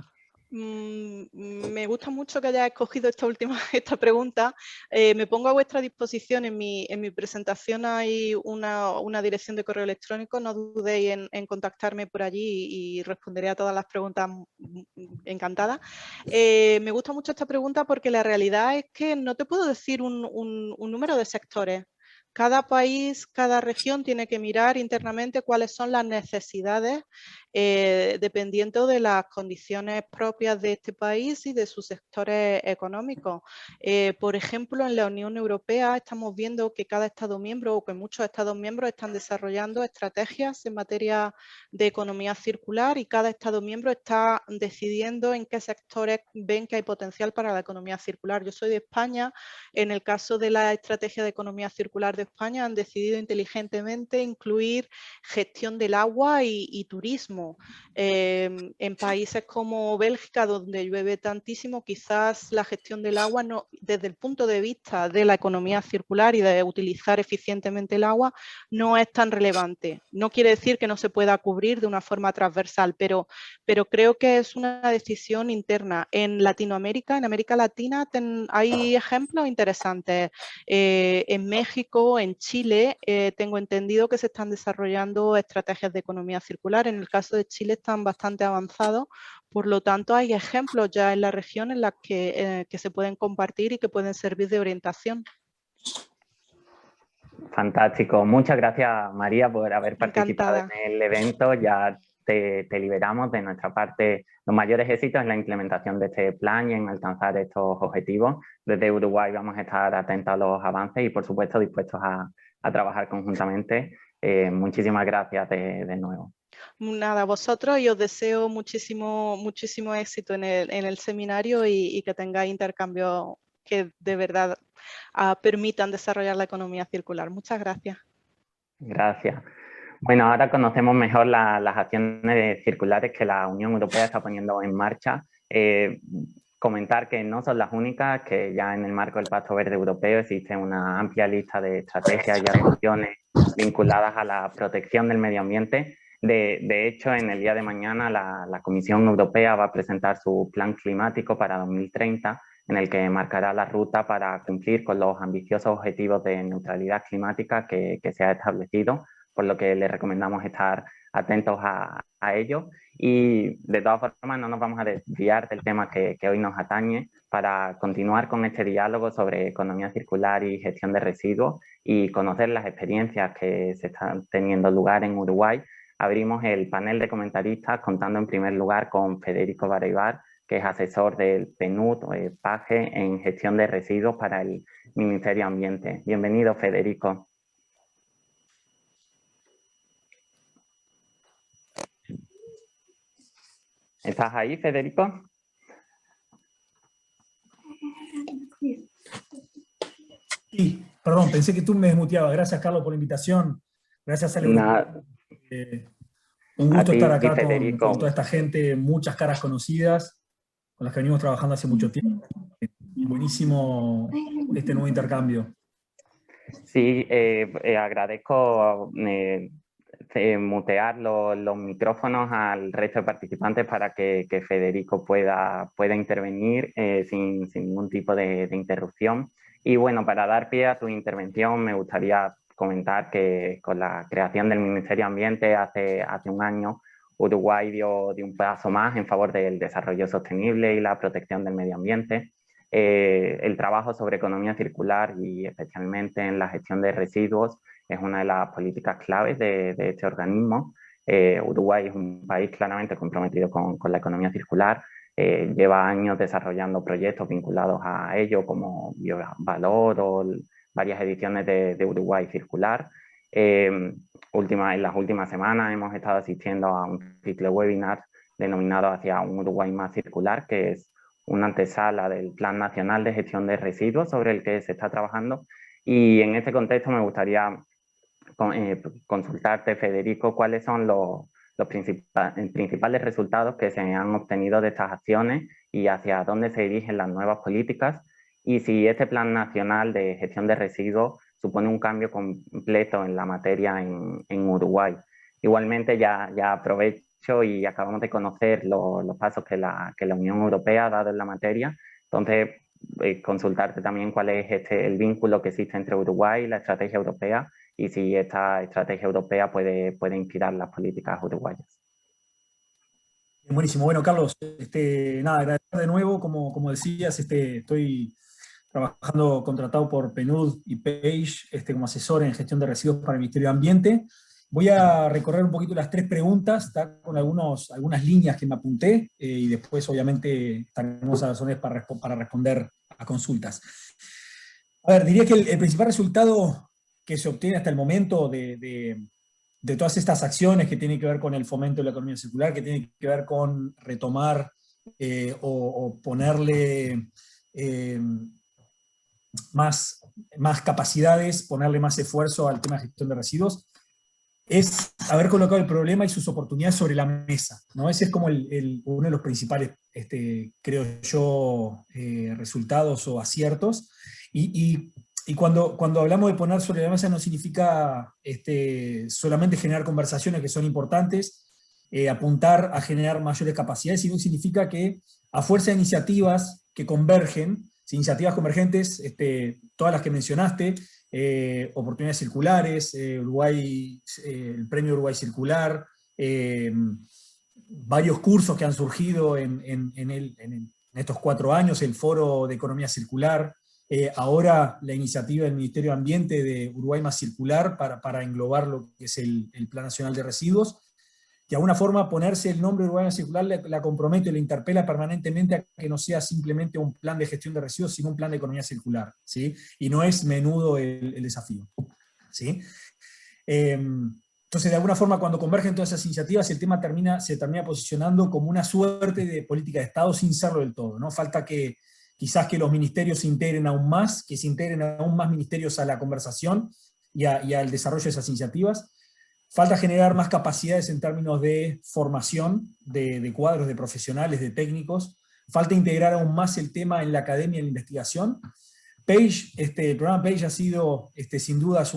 Speaker 4: Me gusta mucho que hayas escogido esta pregunta. Me pongo a vuestra disposición. En mi presentación hay una dirección de correo electrónico. No dudéis en contactarme por allí y responderé a todas las preguntas encantada. Me gusta mucho esta pregunta porque la realidad es que no te puedo decir un número de sectores. Cada país, cada región tiene que mirar internamente cuáles son las necesidades dependiendo de las condiciones propias de este país y de sus sectores económicos. Por ejemplo, en la Unión Europea estamos viendo que cada Estado miembro o que muchos Estados miembros están desarrollando estrategias en materia de economía circular y cada Estado miembro está decidiendo en qué sectores ven que hay potencial para la economía circular. Yo soy de España. En el caso de la estrategia de economía circular de España han decidido inteligentemente incluir gestión del agua y turismo. En países como Bélgica, donde llueve tantísimo, quizás la gestión del agua, desde el punto de vista de la economía circular y de utilizar eficientemente el agua, no es tan relevante. No quiere decir que no se pueda cubrir de una forma transversal, pero creo que es una decisión interna. En Latinoamérica, en América Latina, hay ejemplos interesantes. En México, en Chile, tengo entendido que se están desarrollando estrategias de economía circular. En el caso de Chile están bastante avanzados, por lo tanto hay ejemplos ya en la región en las que se pueden compartir y que pueden servir de orientación.
Speaker 3: Fantástico. Muchas gracias, María, por haber participado en el evento. Ya te liberamos. De nuestra parte, los mayores éxitos en la implementación de este plan y en alcanzar estos objetivos. Desde Uruguay vamos a estar atentos a los avances y, por supuesto, dispuestos a trabajar conjuntamente. Muchísimas gracias de nuevo.
Speaker 4: Nada, vosotros, y os deseo muchísimo éxito en el seminario y que tengáis intercambios que de verdad permitan desarrollar la economía circular. Muchas gracias.
Speaker 3: Gracias. Bueno, ahora conocemos mejor las acciones circulares que la Unión Europea está poniendo en marcha. Comentar que no son las únicas, que ya en el marco del Pacto Verde Europeo existe una amplia lista de estrategias y acciones vinculadas a la protección del medio ambiente. De hecho, en el día de mañana la Comisión Europea va a presentar su plan climático para 2030, en el que marcará la ruta para cumplir con los ambiciosos objetivos de neutralidad climática que se ha establecido por lo que les recomendamos estar atentos a ello. Y de todas formas no nos vamos a desviar del tema que hoy nos atañe para continuar con este diálogo sobre economía circular y gestión de residuos y conocer las experiencias que se están teniendo lugar en Uruguay. Abrimos el panel de comentaristas contando en primer lugar con Federico Baraybar, que es asesor del PNUD, PAGE, en gestión de residuos para el Ministerio de Ambiente. Bienvenido, Federico. ¿Estás ahí, Federico?
Speaker 6: Sí, perdón, pensé que tú me desmuteabas. Gracias, Carlos, por la invitación. Gracias, Ale. Un gusto estar acá con toda esta gente, muchas caras conocidas, con las que venimos trabajando hace mucho tiempo. Buenísimo este nuevo intercambio.
Speaker 3: Sí, agradezco mutear los micrófonos al resto de participantes para que Federico pueda intervenir sin ningún tipo de interrupción. Y bueno, para dar pie a tu intervención me gustaría comentar que con la creación del Ministerio de Ambiente hace un año, Uruguay dio un paso más en favor del desarrollo sostenible y la protección del medio ambiente. El trabajo sobre economía circular y especialmente en la gestión de residuos es una de las políticas claves de este organismo. Uruguay es un país claramente comprometido con la economía circular. Lleva años desarrollando proyectos vinculados a ello, como Biovalor o varias ediciones de Uruguay Circular. En las últimas semanas hemos estado asistiendo a un ciclo de webinars denominado Hacia un Uruguay más circular, que es una antesala del Plan Nacional de Gestión de Residuos sobre el que se está trabajando. Y en este contexto me gustaría consultarte, Federico, cuáles son los principales resultados que se han obtenido de estas acciones y hacia dónde se dirigen las nuevas políticas, y si este Plan Nacional de Gestión de Residuos supone un cambio completo en la materia en Uruguay. Igualmente ya aprovecho y acabamos de conocer los pasos que la Unión Europea ha dado en la materia, entonces consultarte también cuál es el vínculo que existe entre Uruguay y la estrategia europea, y si esta estrategia europea puede inspirar las políticas uruguayas.
Speaker 6: Buenísimo. Bueno, Carlos, nada, agradecer de nuevo, como decías, estoy trabajando contratado por PNUD y PAGE como asesor en gestión de residuos para el Ministerio de Ambiente. Voy a recorrer un poquito las 3 preguntas, está con algunas líneas que me apunté, y después obviamente estaremos a las órdenes para responder a consultas. A ver, diría que el principal resultado que se obtiene hasta el momento de todas estas acciones que tienen que ver con el fomento de la economía circular, que tienen que ver con retomar o ponerle más capacidades, ponerle más esfuerzo al tema de gestión de residuos, es haber colocado el problema y sus oportunidades sobre la mesa, ¿no? Ese es como uno de los principales, creo yo, resultados o aciertos. Y cuando hablamos de poner sobre la mesa no significa solamente generar conversaciones que son importantes, apuntar a generar mayores capacidades, sino significa que a fuerza de iniciativas que convergen, iniciativas convergentes, todas las que mencionaste, oportunidades circulares, el premio Uruguay Circular, varios cursos que han surgido en estos 4 años, el Foro de Economía Circular, ahora la iniciativa del Ministerio de Ambiente de Uruguay más Circular para englobar lo que es el Plan Nacional de Residuos. De alguna forma ponerse el nombre Uruguay más Circular la compromete, la interpela permanentemente a que no sea simplemente un plan de gestión de residuos, sino un plan de economía circular, ¿sí? Y no es menudo el desafío, ¿sí? Entonces, de alguna forma, cuando convergen todas esas iniciativas, el tema se termina posicionando como una suerte de política de Estado sin serlo del todo, ¿no? Falta que quizás que los ministerios se integren aún más, que se integren aún más ministerios a la conversación y al desarrollo de esas iniciativas. Falta generar más capacidades en términos de formación de cuadros de profesionales, de técnicos. Falta integrar aún más el tema en la academia y en la investigación. El programa PAGE ha sido, sin dudas,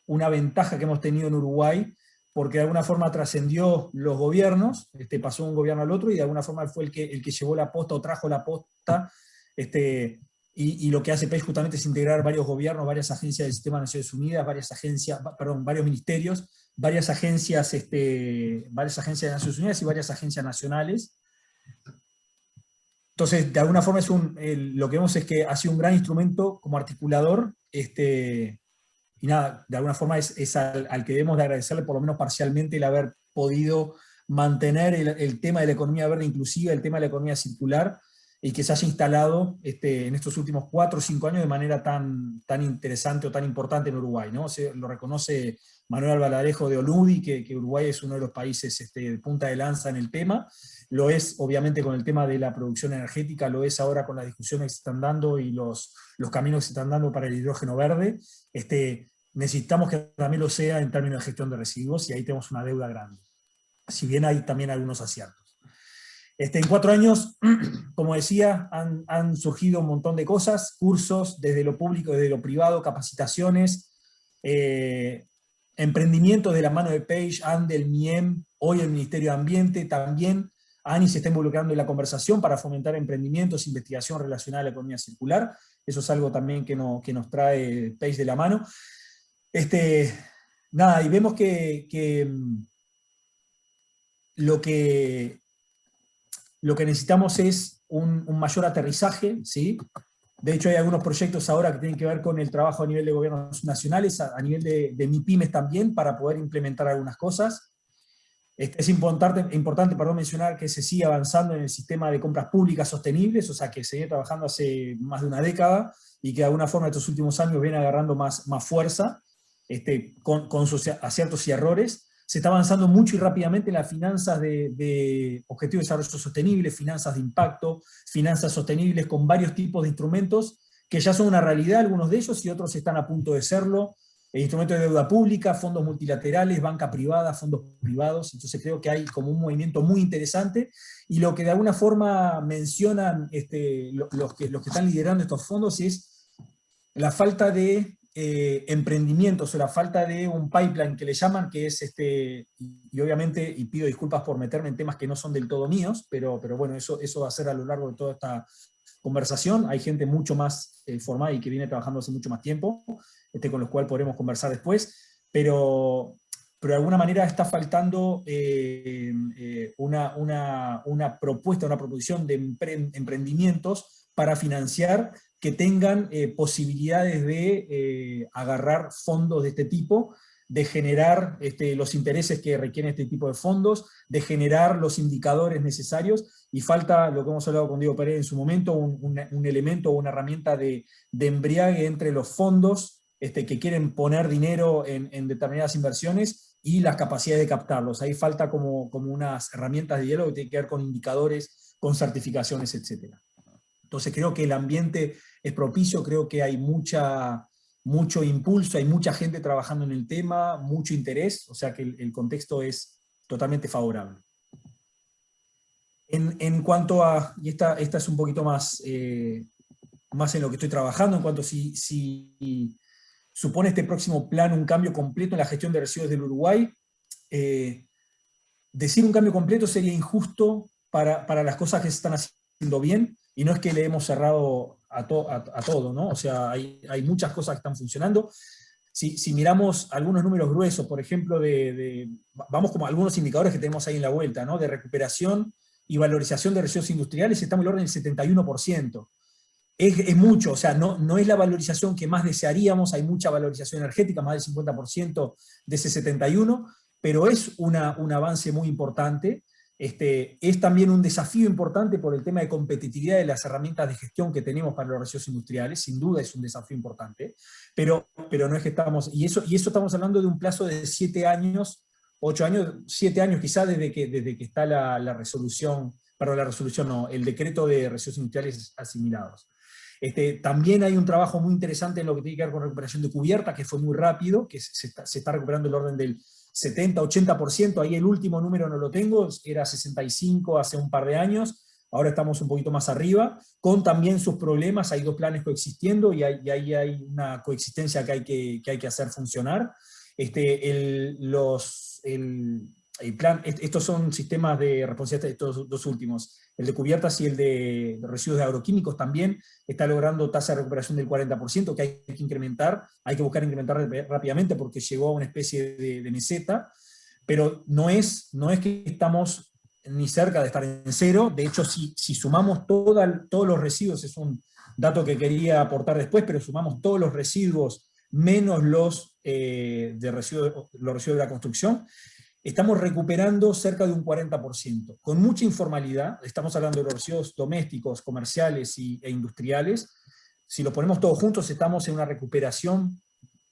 Speaker 6: una ventaja que hemos tenido en Uruguay, porque de alguna forma trascendió los gobiernos, pasó un gobierno al otro, y de alguna forma fue el que llevó la posta o trajo la posta y lo que hace PACE justamente es integrar varios gobiernos, varias agencias del sistema de Naciones Unidas, varios ministerios, varias agencias de Naciones Unidas y varias agencias nacionales. Entonces, de alguna forma, lo que vemos es que ha sido un gran instrumento como articulador, y nada, de alguna forma es al que debemos de agradecerle por lo menos parcialmente el haber podido mantener el tema de la economía verde inclusiva, el tema de la economía circular, y que se haya instalado en estos últimos 4 o 5 años de manera tan interesante o tan importante en Uruguay, ¿no? Lo reconoce Manuel Albaladejo de Oludi, que Uruguay es uno de los países de punta de lanza en el tema. Lo es obviamente con el tema de la producción energética, lo es ahora con las discusiones que se están dando y los caminos que se están dando para el hidrógeno verde. Necesitamos que también lo sea en términos de gestión de residuos, y ahí tenemos una deuda grande, si bien hay también algunos aciertos. En 4 años, como decía, han surgido un montón de cosas, cursos desde lo público, desde lo privado, capacitaciones, emprendimientos de la mano de PACE, ANDE, MIEM, hoy el Ministerio de Ambiente. También ANI se está involucrando en la conversación para fomentar emprendimientos, investigación relacionada a la economía circular. Eso es algo también que nos trae PACE de la mano. Nada, y vemos que lo que necesitamos es un mayor aterrizaje, ¿sí? De hecho, hay algunos proyectos ahora que tienen que ver con el trabajo a nivel de gobiernos nacionales, a nivel de MIPYMES también, para poder implementar algunas cosas. Es importante mencionar que se sigue avanzando en el sistema de compras públicas sostenibles, o sea, que se viene trabajando hace más de una década, y que de alguna forma estos últimos años viene agarrando más fuerza, con sus aciertos y errores. Se está avanzando mucho y rápidamente en las finanzas de Objetivos de Desarrollo Sostenible, finanzas de impacto, finanzas sostenibles con varios tipos de instrumentos que ya son una realidad, algunos de ellos, y otros están a punto de serlo. Instrumentos de deuda pública, fondos multilaterales, banca privada, fondos privados. Entonces creo que hay como un movimiento muy interesante, y lo que de alguna forma mencionan los que están liderando estos fondos es la falta de emprendimientos, o la falta de un pipeline que le llaman, que es, y obviamente, y pido disculpas por meterme en temas que no son del todo míos, pero bueno, eso va a ser a lo largo de toda esta conversación. Hay gente mucho más formada y que viene trabajando hace mucho más tiempo, con los cuales podremos conversar después, pero de alguna manera está faltando una propuesta, una proposición de emprendimientos para financiar que tengan posibilidades de agarrar fondos de este tipo, de generar los intereses que requieren este tipo de fondos, de generar los indicadores necesarios, y falta, lo que hemos hablado con Diego Pérez en su momento, un elemento o una herramienta de embriague entre los fondos que quieren poner dinero en determinadas inversiones y las capacidades de captarlos. Ahí falta como unas herramientas de diálogo que tienen que ver con indicadores, con certificaciones, etc. Entonces creo que el ambiente es propicio, creo que hay mucho impulso, hay mucha gente trabajando en el tema, mucho interés, o sea que el contexto es totalmente favorable. En cuanto a, y esta es un poquito más en lo que estoy trabajando, en cuanto a si supone este próximo plan un cambio completo en la gestión de residuos del Uruguay, decir un cambio completo sería injusto para las cosas que se están haciendo bien, y no es que le hemos cerrado a todo, ¿no? O sea, hay muchas cosas que están funcionando. Si miramos algunos números gruesos, por ejemplo, vamos como algunos indicadores que tenemos ahí en la vuelta, ¿no? De recuperación y valorización de residuos industriales, estamos en el orden del 71%. Es mucho, o sea, no es la valorización que más desearíamos, hay mucha valorización energética, más del 50% de ese 71%, pero es un avance muy importante. Es también un desafío importante por el tema de competitividad de las herramientas de gestión que tenemos para los residuos industriales, sin duda es un desafío importante, pero no es que estamos, y eso estamos hablando de un plazo de 7 años, 8 años, 7 años quizás desde que está la resolución, perdón, la resolución no, el decreto de residuos industriales asimilados. También hay un trabajo muy interesante en lo que tiene que ver con recuperación de cubierta, que fue muy rápido, que se está recuperando el orden del 70-80%, ahí el último número no lo tengo, era 65 hace un par de años, ahora estamos un poquito más arriba, con también sus problemas, hay 2 planes coexistiendo, y ahí hay una coexistencia que hay que hacer funcionar. El el plan, estos son sistemas de responsabilidad, estos dos últimos, el de cubiertas y el de residuos de agroquímicos también, está logrando tasa de recuperación del 40%, que hay que incrementar, hay que buscar incrementar rápidamente porque llegó a una especie de meseta, pero no es que estamos ni cerca de estar en cero. De hecho, si sumamos todos los residuos, es un dato que quería aportar después, pero sumamos todos los residuos menos los residuos de la construcción, estamos recuperando cerca de un 40%, con mucha informalidad. Estamos hablando de los residuos domésticos, comerciales e industriales. Si lo ponemos todos juntos, estamos en una recuperación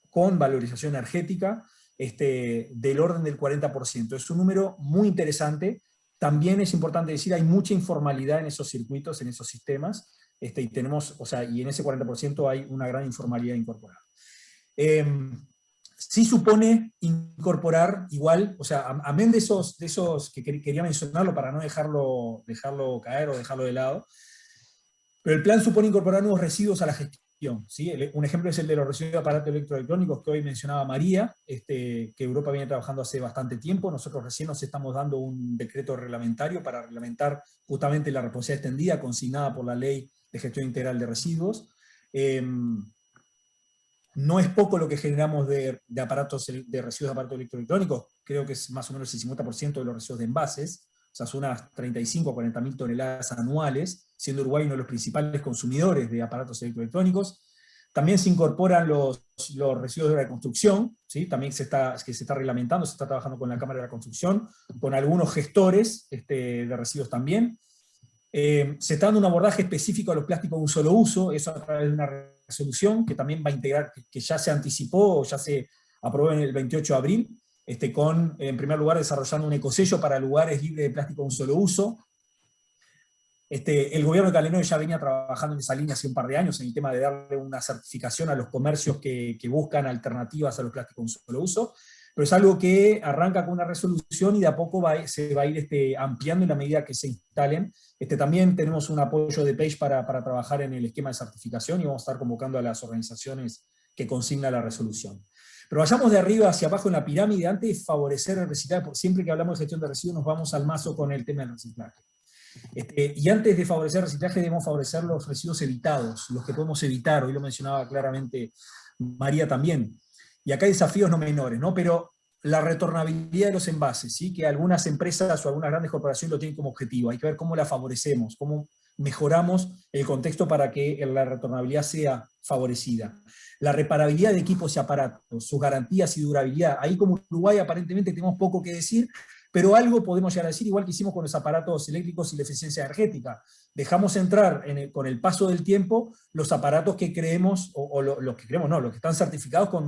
Speaker 6: con valorización energética del orden del 40%. Es un número muy interesante. También es importante decir, hay mucha informalidad en esos circuitos, en esos sistemas, y tenemos, y en ese 40% hay una gran informalidad incorporada. Sí supone incorporar igual, amén de esos que quería mencionarlo para no dejarlo caer o dejarlo de lado, pero el plan supone incorporar nuevos residuos a la gestión, ¿sí? Un ejemplo es el de los residuos de aparatos electroelectrónicos que hoy mencionaba María, que Europa viene trabajando hace bastante tiempo. Nosotros recién nos estamos dando un decreto reglamentario para reglamentar justamente la responsabilidad extendida consignada por la Ley de Gestión Integral de Residuos. No es poco lo que generamos de residuos de aparatos electroelectrónicos, creo que es más o menos el 50% de los residuos de envases, son unas 35 o 40 mil toneladas anuales, siendo Uruguay uno de los principales consumidores de aparatos electroelectrónicos. También se incorporan los residuos de la construcción, ¿sí? También se está reglamentando, se está trabajando con la Cámara de la Construcción, con algunos gestores de residuos también. Se está dando un abordaje específico a los plásticos de un solo uso, eso a través de una resolución que también va a integrar, que ya se anticipó o ya se aprobó en el 28 de abril, en primer lugar desarrollando un ecosello para lugares libres de plástico de un solo uso. El gobierno de Calenor ya venía trabajando en esa línea hace un par de años, en el tema de darle una certificación a los comercios que buscan alternativas a los plásticos de un solo uso, pero es algo que arranca con una resolución y de a poco se va a ir ampliando en la medida que se instalen. También tenemos un apoyo de PAGE para trabajar en el esquema de certificación y vamos a estar convocando a las organizaciones que consigna la resolución. Pero vayamos de arriba hacia abajo en la pirámide, antes de favorecer el reciclaje, siempre que hablamos de gestión de residuos nos vamos al mazo con el tema del reciclaje. Y antes de favorecer el reciclaje debemos favorecer los residuos evitados, los que podemos evitar, hoy lo mencionaba claramente María también. Y acá hay desafíos no menores, ¿no? Pero la retornabilidad de los envases, ¿sí? Que algunas empresas o algunas grandes corporaciones lo tienen como objetivo, hay que ver cómo la favorecemos, cómo mejoramos el contexto para que la retornabilidad sea favorecida. La reparabilidad de equipos y aparatos, sus garantías y durabilidad. Ahí como Uruguay aparentemente tenemos poco que decir, pero algo podemos llegar a decir, igual que hicimos con los aparatos eléctricos y la eficiencia energética. Dejamos entrar con el paso del tiempo los aparatos que creemos, los que creemos no, los que están certificados con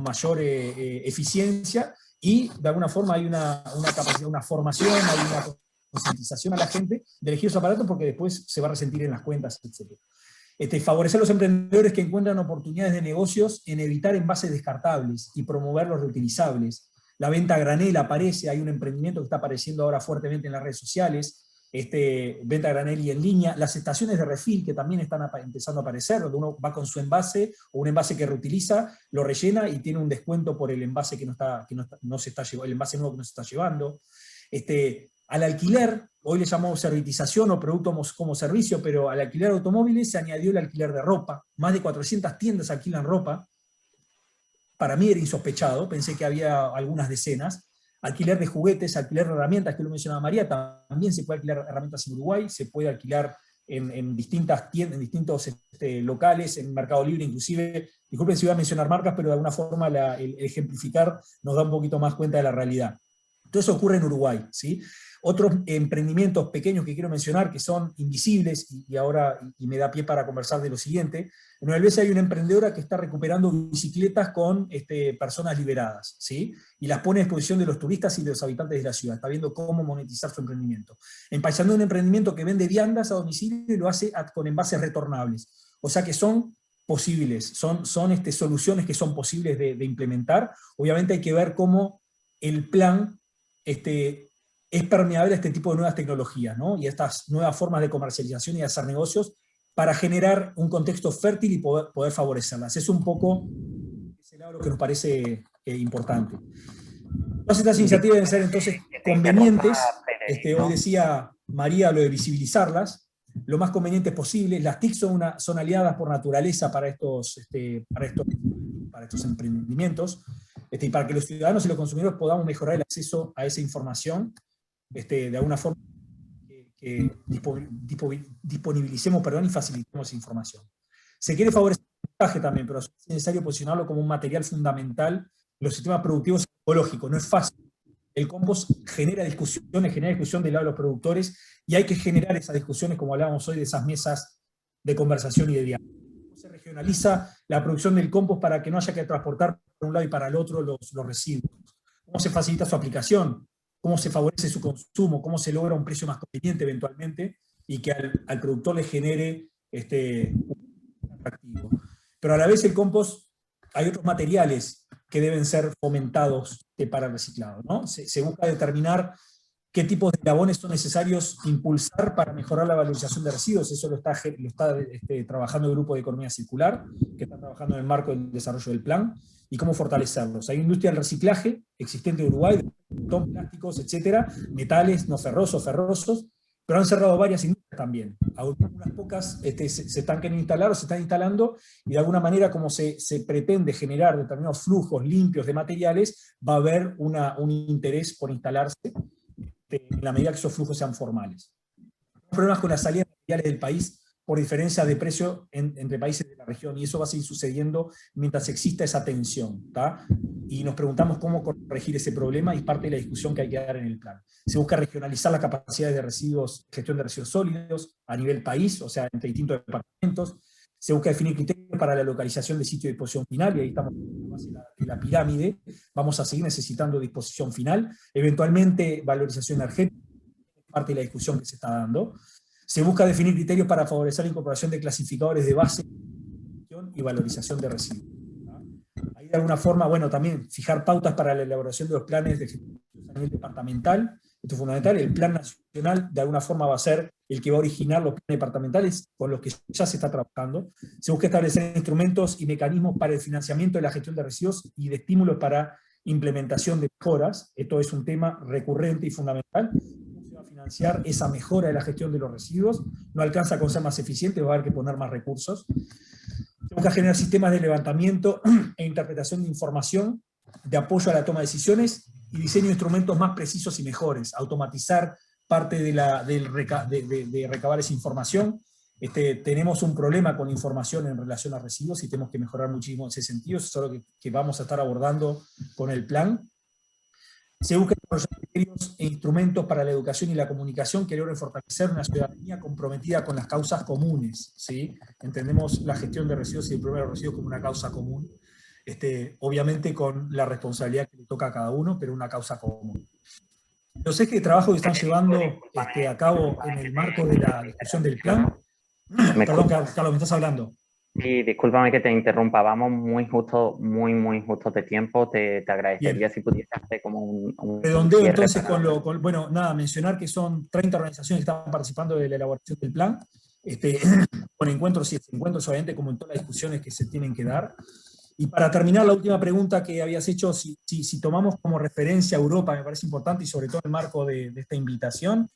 Speaker 6: mayor, eficiencia, y de alguna forma hay una capacidad, una formación, hay una concientización a la gente de elegir esos aparatos porque después se va a resentir en las cuentas, etc. Favorecer a los emprendedores que encuentran oportunidades de negocios en evitar envases descartables y promover los reutilizables. La venta a granel aparece, hay un emprendimiento que está apareciendo ahora fuertemente en las redes sociales, venta a granel y en línea, las estaciones de refill que también están empezando a aparecer, donde uno va con su envase, o un envase que reutiliza, lo rellena y tiene un descuento por el envase el envase nuevo que no se está llevando. Al alquiler, hoy le llamamos servitización o producto como servicio, pero al alquiler de automóviles se añadió el alquiler de ropa, más de 400 tiendas alquilan ropa. Para mí era insospechado, pensé que había algunas decenas. Alquiler de juguetes, alquiler de herramientas, que lo mencionaba María, también se puede alquilar herramientas en Uruguay, se puede alquilar en distintas tiendas, en distintos locales, en Mercado Libre inclusive. Disculpen si voy a mencionar marcas, pero de alguna forma el ejemplificar nos da un poquito más cuenta de la realidad. Todo eso ocurre en Uruguay, ¿sí? Otros emprendimientos pequeños que quiero mencionar, que son invisibles, y me da pie para conversar de lo siguiente. En Nueva Helvecia hay una emprendedora que está recuperando bicicletas con personas liberadas, ¿sí? Y las pone a disposición de los turistas y de los habitantes de la ciudad. Está viendo cómo monetizar su emprendimiento. En Paysandú hay un emprendimiento que vende viandas a domicilio y lo hace con envases retornables. O sea que son posibles, son soluciones que son posibles de implementar. Obviamente hay que ver cómo el plan es permeable a este tipo de nuevas tecnologías, ¿no? Y a estas nuevas formas de comercialización y de hacer negocios para generar un contexto fértil y poder favorecerlas. Es un poco ese lado lo que nos parece importante. Todas estas iniciativas deben ser entonces convenientes. Hoy decía María lo de visibilizarlas, lo más convenientes posible. Las TIC son aliadas por naturaleza para estos emprendimientos, y para que los ciudadanos y los consumidores podamos mejorar el acceso a esa información, de alguna forma que disponibilicemos, y facilitemos esa información. Se quiere favorecer el montaje también, pero es necesario posicionarlo como un material fundamental en los sistemas productivos ecológicos. No es fácil. El compost genera discusión del lado de los productores, y hay que generar esas discusiones, como hablábamos hoy, de esas mesas de conversación y de diálogo. Se regionaliza la producción del compost para que no haya que transportar por un lado y para el otro los residuos. ¿Cómo se facilita su aplicación? ¿Cómo se favorece su consumo? ¿Cómo se logra un precio más conveniente eventualmente y que al productor le genere un atractivo? Pero a la vez el compost, hay otros materiales que deben ser fomentados para el reciclado, ¿no? Se busca determinar qué tipos de eslabones son necesarios impulsar para mejorar la valorización de residuos. Eso lo está trabajando el Grupo de Economía Circular, que está trabajando en el marco del desarrollo del plan, y cómo fortalecerlos. Hay industria del reciclaje existente en Uruguay, plásticos, etcétera, metales no ferrosos, pero han cerrado varias industrias también. Algunas pocas se están queriendo instalar o se están instalando, y de alguna manera, como se pretende generar determinados flujos limpios de materiales, va a haber un interés por instalarse en la medida que esos flujos sean formales. Hay problemas con la salida de materiales del país por diferencia de precio entre países de la región, y eso va a seguir sucediendo mientras exista esa tensión, ¿tá? Y nos preguntamos cómo corregir ese problema, y parte de la discusión que hay que dar en el plan. Se busca regionalizar las capacidades de residuos, gestión de residuos sólidos a nivel país, o sea, entre distintos departamentos. Se busca definir criterios para la localización de sitio de disposición final, y ahí estamos en la pirámide. Vamos a seguir necesitando disposición final, eventualmente valorización energética, parte de la discusión que se está dando. Se busca definir criterios para favorecer la incorporación de clasificadores de base y valorización de residuos. Ahí de alguna forma, bueno, también fijar pautas para la elaboración de los planes de gestión a nivel departamental. Esto es fundamental. El plan nacional de alguna forma va a ser el que va a originar los planes departamentales con los que ya se está trabajando. Se busca establecer instrumentos y mecanismos para el financiamiento de la gestión de residuos y de estímulos para implementación de mejoras. Esto es un tema recurrente y fundamental. Financiar esa mejora de la gestión de los residuos, no alcanza con ser más eficiente, va a haber que poner más recursos. Se busca generar sistemas de levantamiento e interpretación de información, de apoyo a la toma de decisiones, y diseño de instrumentos más precisos y mejores, automatizar parte de recabar esa información. Tenemos un problema con información en relación a residuos, y tenemos que mejorar muchísimo en ese sentido. Eso es algo que vamos a estar abordando con el plan. Se busca desarrollar criterios e instrumentos para la educación y la comunicación que logren fortalecer una ciudadanía comprometida con las causas comunes, ¿sí? Entendemos la gestión de residuos y el problema de los residuos como una causa común, obviamente con la responsabilidad que le toca a cada uno, pero una causa común. Los ejes de trabajo que están llevando a cabo en el marco de la discusión del plan. Perdón, Carlos, ¿me estás hablando?
Speaker 3: Sí, discúlpame que te interrumpa, vamos muy justo de tiempo. Te agradecería
Speaker 6: Bien.
Speaker 3: Si pudiese hacer como un
Speaker 6: redondeo
Speaker 3: cierre
Speaker 6: entonces
Speaker 3: para...
Speaker 6: bueno, nada, mencionar que son 30 organizaciones que están participando de la elaboración del plan, con encuentros y desencuentros, obviamente, como en todas las discusiones que se tienen que dar. Y para terminar, la última pregunta que habías hecho, si tomamos como referencia a Europa, me parece importante, y sobre todo en el marco de esta invitación,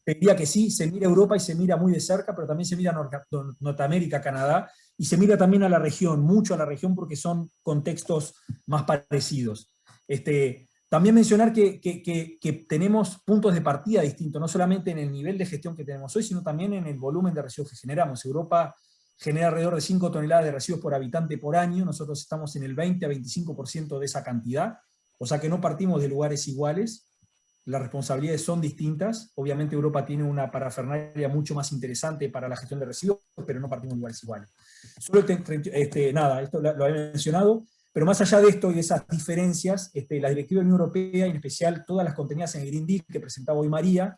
Speaker 6: te diría que sí, se mira Europa y se mira muy de cerca, pero también se mira Norteamérica, Canadá, y se mira también a la región, mucho a la región, porque son contextos más parecidos. También mencionar que tenemos puntos de partida distintos, no solamente en el nivel de gestión que tenemos hoy, sino también en el volumen de residuos que generamos. Europa genera alrededor de 5 toneladas de residuos por habitante por año, nosotros estamos en el 20 a 25% de esa cantidad, o sea que no partimos de lugares iguales. Las responsabilidades son distintas. Obviamente Europa tiene una parafernalia mucho más interesante para la gestión de residuos, pero no partimos de lugares iguales. Solo nada, esto lo había mencionado, pero más allá de esto y de esas diferencias, la Directiva de la Unión Europea, y en especial todas las contenidas en el Green Deal que presentaba hoy María,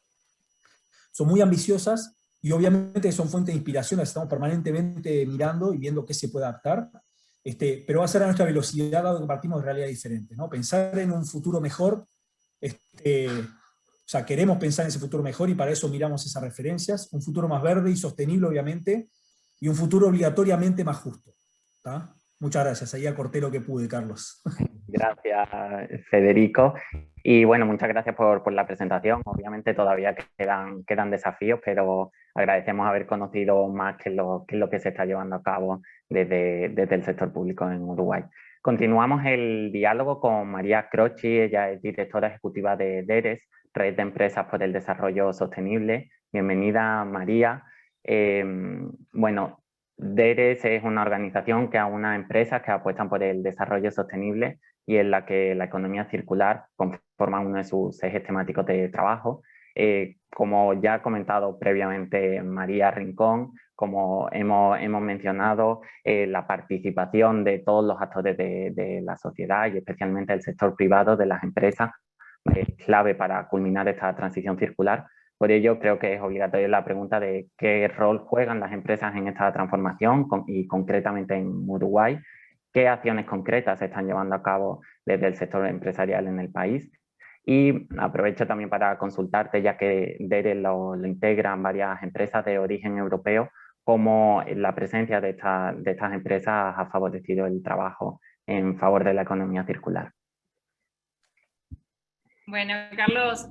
Speaker 6: son muy ambiciosas, y obviamente son fuente de inspiración, las estamos permanentemente mirando y viendo qué se puede adaptar, pero va a ser a nuestra velocidad, dado que partimos de realidades diferentes, ¿no? Pensar en un futuro mejor, o sea, queremos pensar en ese futuro mejor, y para eso miramos esas referencias, un futuro más verde y sostenible, obviamente, y un futuro obligatoriamente más justo, ¿tá? Muchas gracias, ahí acorté lo que pude, Carlos.
Speaker 3: Gracias, Federico. Y bueno, muchas gracias por la presentación. Obviamente todavía quedan desafíos, pero agradecemos haber conocido más qué es lo que se está llevando a cabo desde el sector público en Uruguay. Continuamos el diálogo con María Croci, ella es directora ejecutiva de DERES, Red de Empresas por el Desarrollo Sostenible. Bienvenida, María. Bueno, DERES es una organización que aúna empresas que apuestan por el desarrollo sostenible y en la que la economía circular conforma uno de sus ejes temáticos de trabajo. Como ya ha comentado previamente María Rincón, como hemos mencionado, la participación de todos los actores de la sociedad y especialmente el sector privado de las empresas es clave para culminar esta transición circular. Por ello, creo que es obligatoria la pregunta de qué rol juegan las empresas en esta transformación y concretamente en Uruguay, qué acciones concretas se están llevando a cabo desde el sector empresarial en el país. Y aprovecho también para consultarte, ya que DERES lo integran varias empresas de origen europeo, cómo la presencia de estas empresas ha favorecido el trabajo en favor de la economía circular.
Speaker 7: Bueno, Carlos,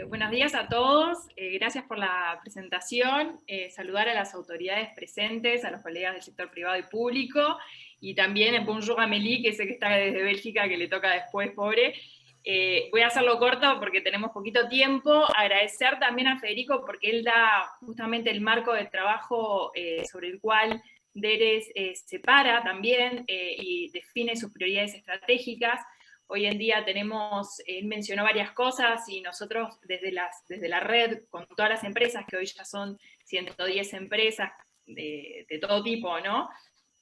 Speaker 7: buenos días a todos. Gracias por la presentación. Saludar a las autoridades presentes, a los colegas del sector privado y público, y también bonjour a Amélie, que sé que está desde Bélgica, que le toca después, pobre. Voy a hacerlo corto porque tenemos poquito tiempo. Agradecer también a Federico porque él da justamente el marco de trabajo sobre el cual DERES se para también y define sus prioridades estratégicas. Hoy en día él mencionó varias cosas y nosotros desde la red, con todas las empresas, que hoy ya son 110 empresas de todo tipo, ¿no?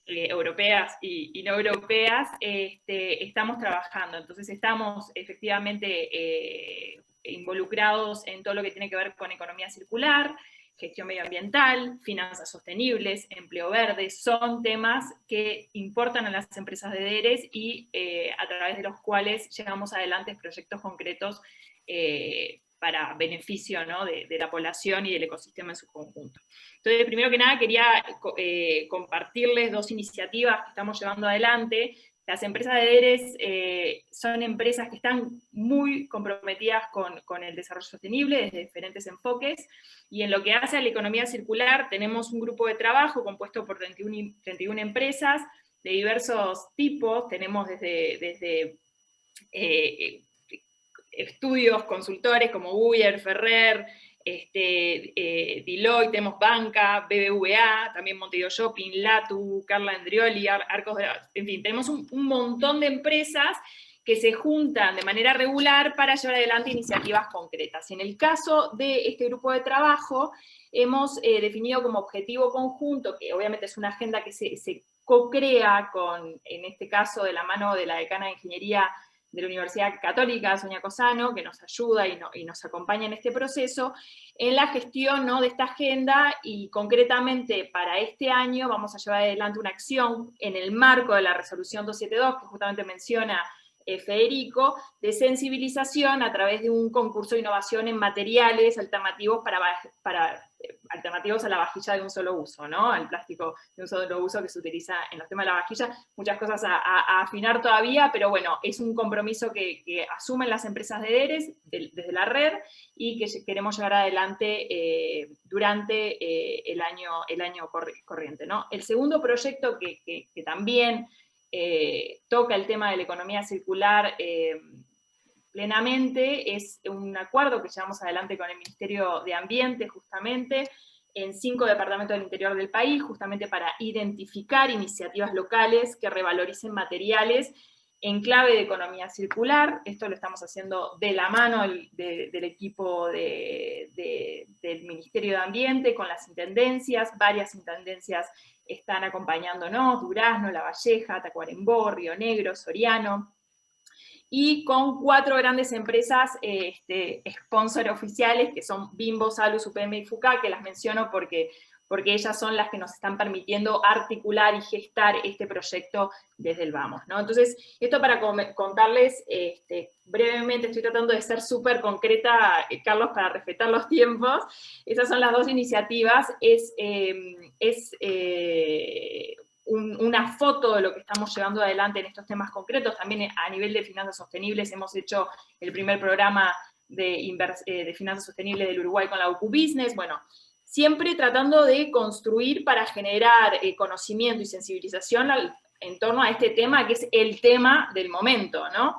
Speaker 7: Europeas y no europeas, estamos trabajando. Entonces estamos efectivamente involucrados en todo lo que tiene que ver con economía circular, gestión medioambiental, finanzas sostenibles, empleo verde, son temas que importan a las empresas de DERES y a través de los cuales llevamos adelante proyectos concretos para beneficio, ¿no?, de la población y del ecosistema en su conjunto. Entonces, primero que nada, quería compartirles dos iniciativas que estamos llevando adelante. Las empresas de DERES son empresas que están muy comprometidas con el desarrollo sostenible desde diferentes enfoques, y en lo que hace a la economía circular tenemos un grupo de trabajo compuesto por 31 empresas de diversos tipos. Tenemos desde estudios, consultores como Uyer, Ferrer, Deloitte, tenemos Banca, BBVA, también Montevideo Shopping, Latu, Carla Andrioli, Arcos de... En fin, tenemos un montón de empresas que se juntan de manera regular para llevar adelante iniciativas concretas. En el caso de este grupo de trabajo, hemos definido como objetivo conjunto, que obviamente es una agenda que se co-crea en este caso, de la mano de la decana de Ingeniería de la Universidad Católica, Sonia Cosano, que nos ayuda y nos acompaña en este proceso, en la gestión, ¿no?, de esta agenda, y concretamente para este año vamos a llevar adelante una acción en el marco de la resolución 272, que justamente menciona Federico, de sensibilización a través de un concurso de innovación en materiales alternativos alternativos a la vajilla de un solo uso, ¿no?, al plástico de un solo uso que se utiliza en los temas de la vajilla. Muchas cosas a afinar todavía, pero bueno, es un compromiso que asumen las empresas de DERES desde la red, y que queremos llevar adelante durante el año corriente, ¿no? El segundo proyecto que también toca el tema de la economía circular plenamente es un acuerdo que llevamos adelante con el Ministerio de Ambiente, justamente, en 5 departamentos del interior del país, justamente para identificar iniciativas locales que revaloricen materiales en clave de economía circular. Esto lo estamos haciendo de la mano del equipo del Ministerio de Ambiente, con las intendencias. Varias intendencias están acompañándonos: Durazno, La Valleja, Tacuarembó, Río Negro, Soriano, y con 4 grandes empresas sponsor oficiales, que son Bimbo, Salus, UPM y FUCA, que las menciono porque ellas son las que nos están permitiendo articular y gestar este proyecto desde el Vamos, ¿no? Entonces, esto para contarles brevemente, estoy tratando de ser súper concreta, Carlos, para respetar los tiempos. Esas son las dos iniciativas. una foto de lo que estamos llevando adelante en estos temas concretos. También a nivel de finanzas sostenibles hemos hecho el primer programa de finanzas sostenibles del Uruguay con la UQ Business. Bueno, siempre tratando de construir para generar conocimiento y sensibilización en torno a este tema, que es el tema del momento, ¿no?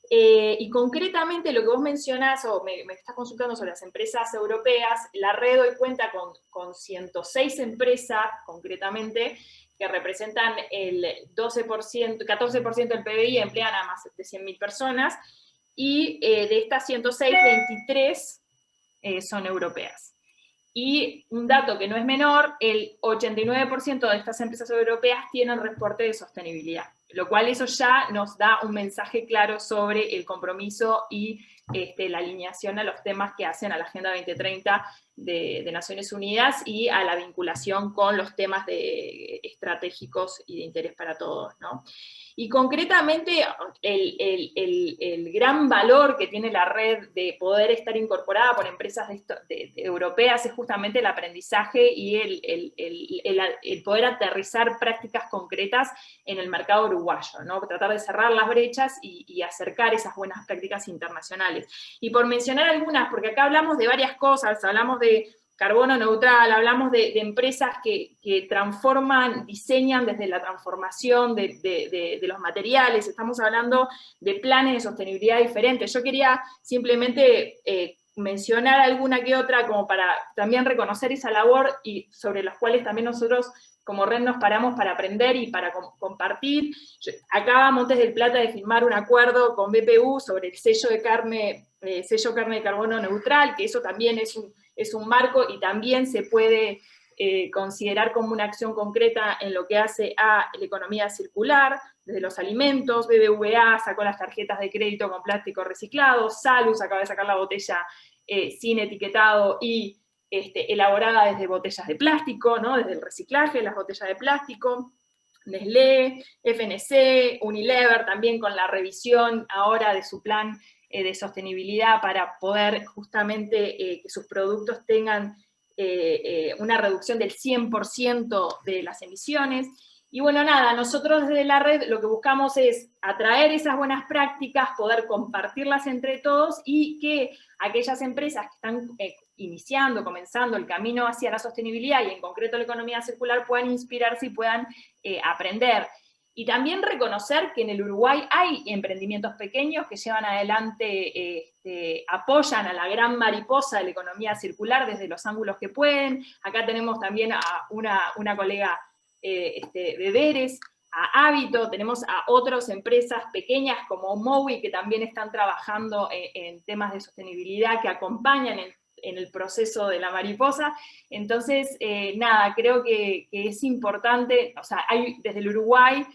Speaker 7: Y concretamente lo que vos mencionás, o me estás consultando sobre las empresas europeas, la red doy cuenta con 106 empresas, concretamente, que representan el 12%, 14% del PBI y emplean a más de 100.000 personas, y de estas 106, 23 son europeas. Y un dato que no es menor, el 89% de estas empresas europeas tienen reporte de sostenibilidad, lo cual eso ya nos da un mensaje claro sobre el compromiso y la alineación a los temas que hacen a la Agenda 2030 de Naciones Unidas y a la vinculación con los temas estratégicos y de interés para todos, ¿no? Y concretamente el gran valor que tiene la red de poder estar incorporada por empresas europeas es justamente el aprendizaje y el poder aterrizar prácticas concretas en el mercado uruguayo, ¿no? Tratar de cerrar las brechas y acercar esas buenas prácticas internacionales. Y por mencionar algunas, porque acá hablamos de varias cosas, hablamos de carbono neutral, hablamos de empresas que transforman, diseñan desde la transformación de los materiales, estamos hablando de planes de sostenibilidad diferentes. Yo quería simplemente mencionar alguna que otra como para también reconocer esa labor y sobre las cuales también nosotros como red nos paramos para aprender y para compartir. Acaba Montes del Plata de firmar un acuerdo con BPU sobre el sello carne de carbono neutral, que eso también es un marco y también se puede considerar como una acción concreta en lo que hace a la economía circular, desde los alimentos. BBVA sacó las tarjetas de crédito con plástico reciclado, Salus acaba de sacar la botella sin etiquetado y elaborada desde botellas de plástico, ¿no? Desde el reciclaje de las botellas de plástico. Nestlé, FNC, Unilever también con la revisión ahora de su plan de sostenibilidad para poder justamente que sus productos tengan una reducción del 100% de las emisiones. Y bueno, nada, nosotros desde la red lo que buscamos es atraer esas buenas prácticas, poder compartirlas entre todos y que aquellas empresas que están iniciando, comenzando el camino hacia la sostenibilidad y en concreto la economía circular puedan inspirarse y puedan aprender. Y también reconocer que en el Uruguay hay emprendimientos pequeños que llevan adelante, apoyan a la gran mariposa de la economía circular desde los ángulos que pueden. Acá tenemos también a una colega de Deres, a Hábito, tenemos a otras empresas pequeñas como Mowi que también están trabajando en temas de sostenibilidad que acompañan en el proceso de la mariposa. Entonces, nada, creo que es importante, o sea, hay desde el Uruguay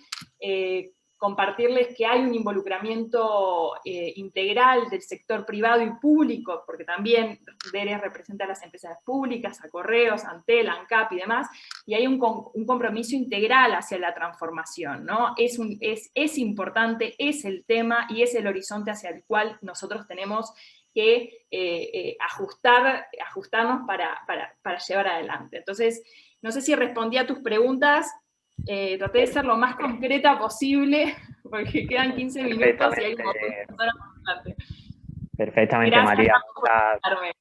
Speaker 7: compartirles que hay un involucramiento integral del sector privado y público, porque también DERES representa a las empresas públicas, a Correos, Antel, ANCAP y demás, y hay un compromiso integral hacia la transformación, ¿no? Es importante, es el tema y es el horizonte hacia el cual nosotros tenemos que ajustarnos para llevar adelante. Entonces, no sé si respondí a tus preguntas, traté de ser lo más concreta posible, porque quedan 15 minutos y hay un montón de cosas por delante.
Speaker 3: Perfectamente,
Speaker 7: Gracias,
Speaker 3: María.
Speaker 7: Carmen.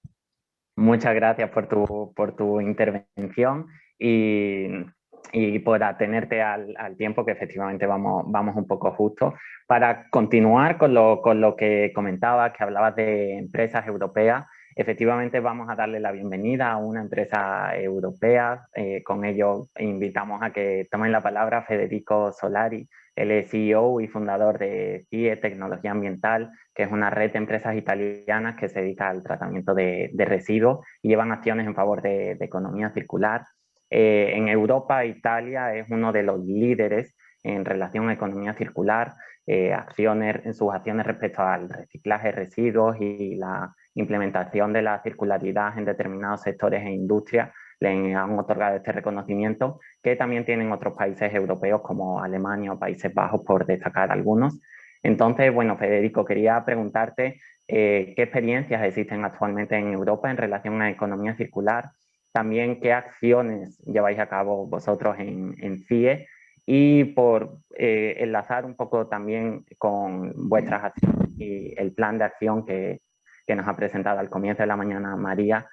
Speaker 3: Muchas gracias por tu intervención y por atenerte al tiempo, que efectivamente vamos un poco justo. Para continuar con lo que comentabas, que hablabas de empresas europeas, efectivamente vamos a darle la bienvenida a una empresa europea. Con ello invitamos a que tomen la palabra a Federico Solari. Él es CEO y fundador de CIE Tecnología Ambiental, que es una red de empresas italianas que se dedica al tratamiento de residuos y llevan acciones en favor de economía circular. En Europa, Italia es uno de los líderes en relación a economía circular, en sus acciones respecto al reciclaje de residuos y la implementación de la circularidad en determinados sectores e industrias. Le han otorgado este reconocimiento, que también tienen otros países europeos como Alemania o Países Bajos, por destacar algunos. Entonces, bueno, Federico, quería preguntarte qué experiencias existen actualmente en Europa en relación a economía circular, también qué acciones lleváis a cabo vosotros en CIE y por enlazar un poco también con vuestras acciones y el plan de acción que nos ha presentado al comienzo de la mañana María.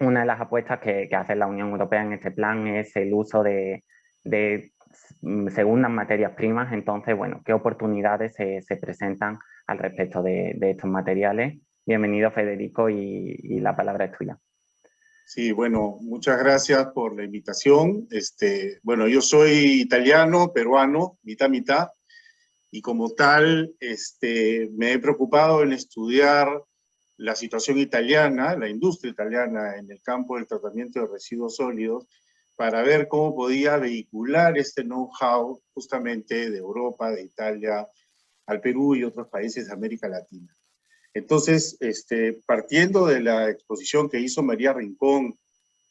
Speaker 3: Una de las apuestas que hace la Unión Europea en este plan es el uso de segundas materias primas. Entonces, bueno, ¿qué oportunidades se presentan al respecto de estos materiales? Bienvenido, Federico, y la palabra es tuya.
Speaker 8: Sí, bueno, muchas gracias por la invitación. Bueno, yo soy italiano, peruano, mitad, mitad, y como tal, me he preocupado en estudiar la situación italiana, la industria italiana en el campo del tratamiento de residuos sólidos, para ver cómo podía vehicular este know-how justamente de Europa, de Italia, al Perú y otros países de América Latina. Entonces, partiendo de la exposición que hizo María Rincón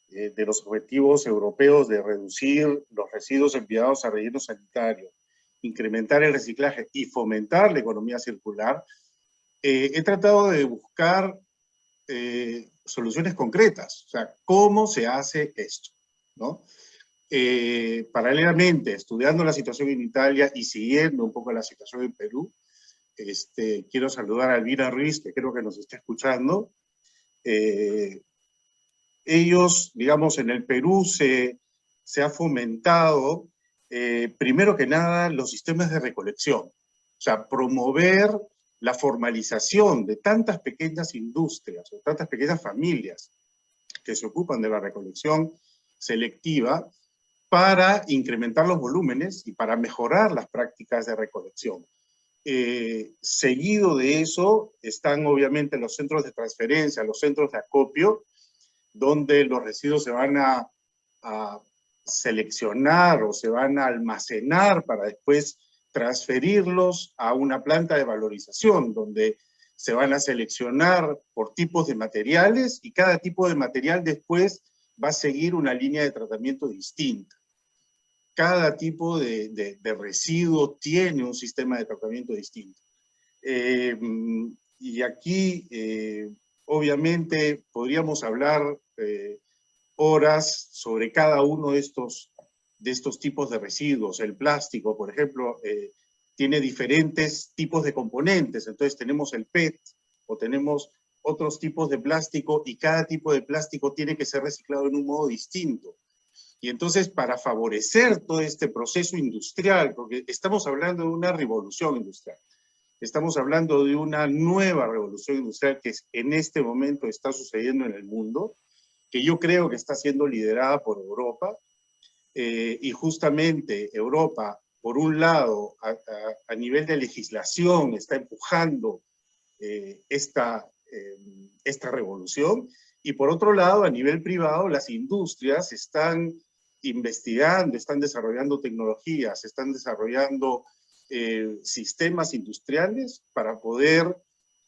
Speaker 8: de los objetivos europeos de reducir los residuos enviados a relleno sanitario, incrementar el reciclaje y fomentar la economía circular, he tratado de buscar soluciones concretas. O sea, ¿cómo se hace esto? ¿No? Paralelamente, estudiando la situación en Italia y siguiendo un poco la situación en Perú, quiero saludar a Elvira Ruiz, que creo que nos está escuchando. Ellos, digamos, en el Perú se ha fomentado, primero que nada, los sistemas de recolección. O sea, promover la formalización de tantas pequeñas industrias o tantas pequeñas familias que se ocupan de la recolección selectiva para incrementar los volúmenes y para mejorar las prácticas de recolección. Seguido de eso están obviamente los centros de transferencia, los centros de acopio, donde los residuos se van a seleccionar o se van a almacenar para después transferirlos a una planta de valorización, donde se van a seleccionar por tipos de materiales y cada tipo de material después va a seguir una línea de tratamiento distinta. Cada tipo de residuo tiene un sistema de tratamiento distinto. Y aquí, obviamente, podríamos hablar horas sobre cada uno de estos tipos de residuos. El plástico, por ejemplo, tiene diferentes tipos de componentes. Entonces tenemos el PET o tenemos otros tipos de plástico y cada tipo de plástico tiene que ser reciclado en un modo distinto. Y entonces, para favorecer todo este proceso industrial, porque estamos hablando de una revolución industrial, estamos hablando de una nueva revolución industrial que en este momento está sucediendo en el mundo, que yo creo que está siendo liderada por Europa, y justamente Europa, por un lado, a nivel de legislación, está empujando esta revolución, y por otro lado, a nivel privado, las industrias están investigando, están desarrollando tecnologías, están desarrollando sistemas industriales para poder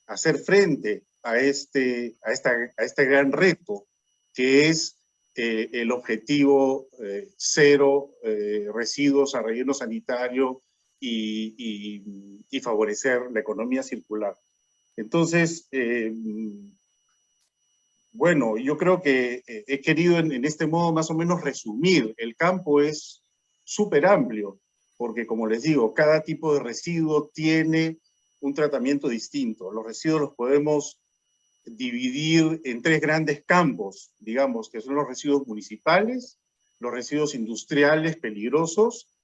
Speaker 8: hacer frente a este gran reto que es el objetivo cero residuos a relleno sanitario y favorecer la economía circular. Entonces, bueno, yo creo que he querido en este modo más o menos resumir. El campo es súper amplio, porque como les digo, cada tipo de residuo tiene un tratamiento distinto. Los residuos los podemos dividir en tres grandes campos, digamos, que son los residuos municipales, los residuos industriales peligrosos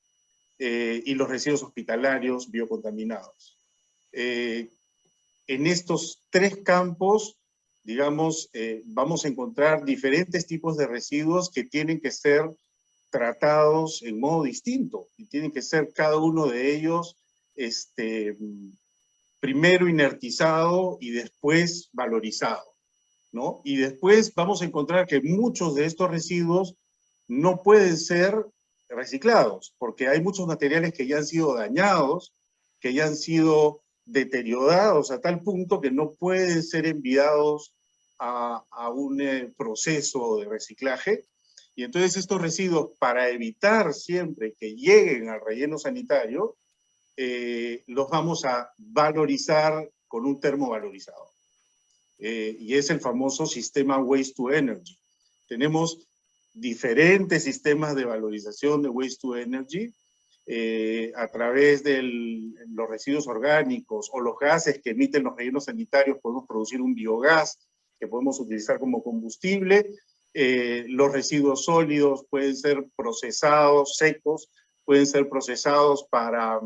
Speaker 8: y los residuos hospitalarios biocontaminados. En estos tres campos, digamos, vamos a encontrar diferentes tipos de residuos que tienen que ser tratados en modo distinto y tienen que ser cada uno de ellos primero inertizado y después valorizado, ¿no? Y después vamos a encontrar que muchos de estos residuos no pueden ser reciclados porque hay muchos materiales que ya han sido dañados, que ya han sido deteriorados a tal punto que no pueden ser enviados a un proceso de reciclaje. Y entonces estos residuos, para evitar siempre que lleguen al relleno sanitario, los vamos a valorizar con un termovalorizador. Y es el famoso sistema Waste to Energy. Tenemos diferentes sistemas de valorización de waste to energy, a través de los residuos orgánicos o los gases que emiten los rellenos sanitarios, podemos producir un biogás que podemos utilizar como combustible. Los residuos sólidos pueden ser procesados, secos, pueden ser procesados para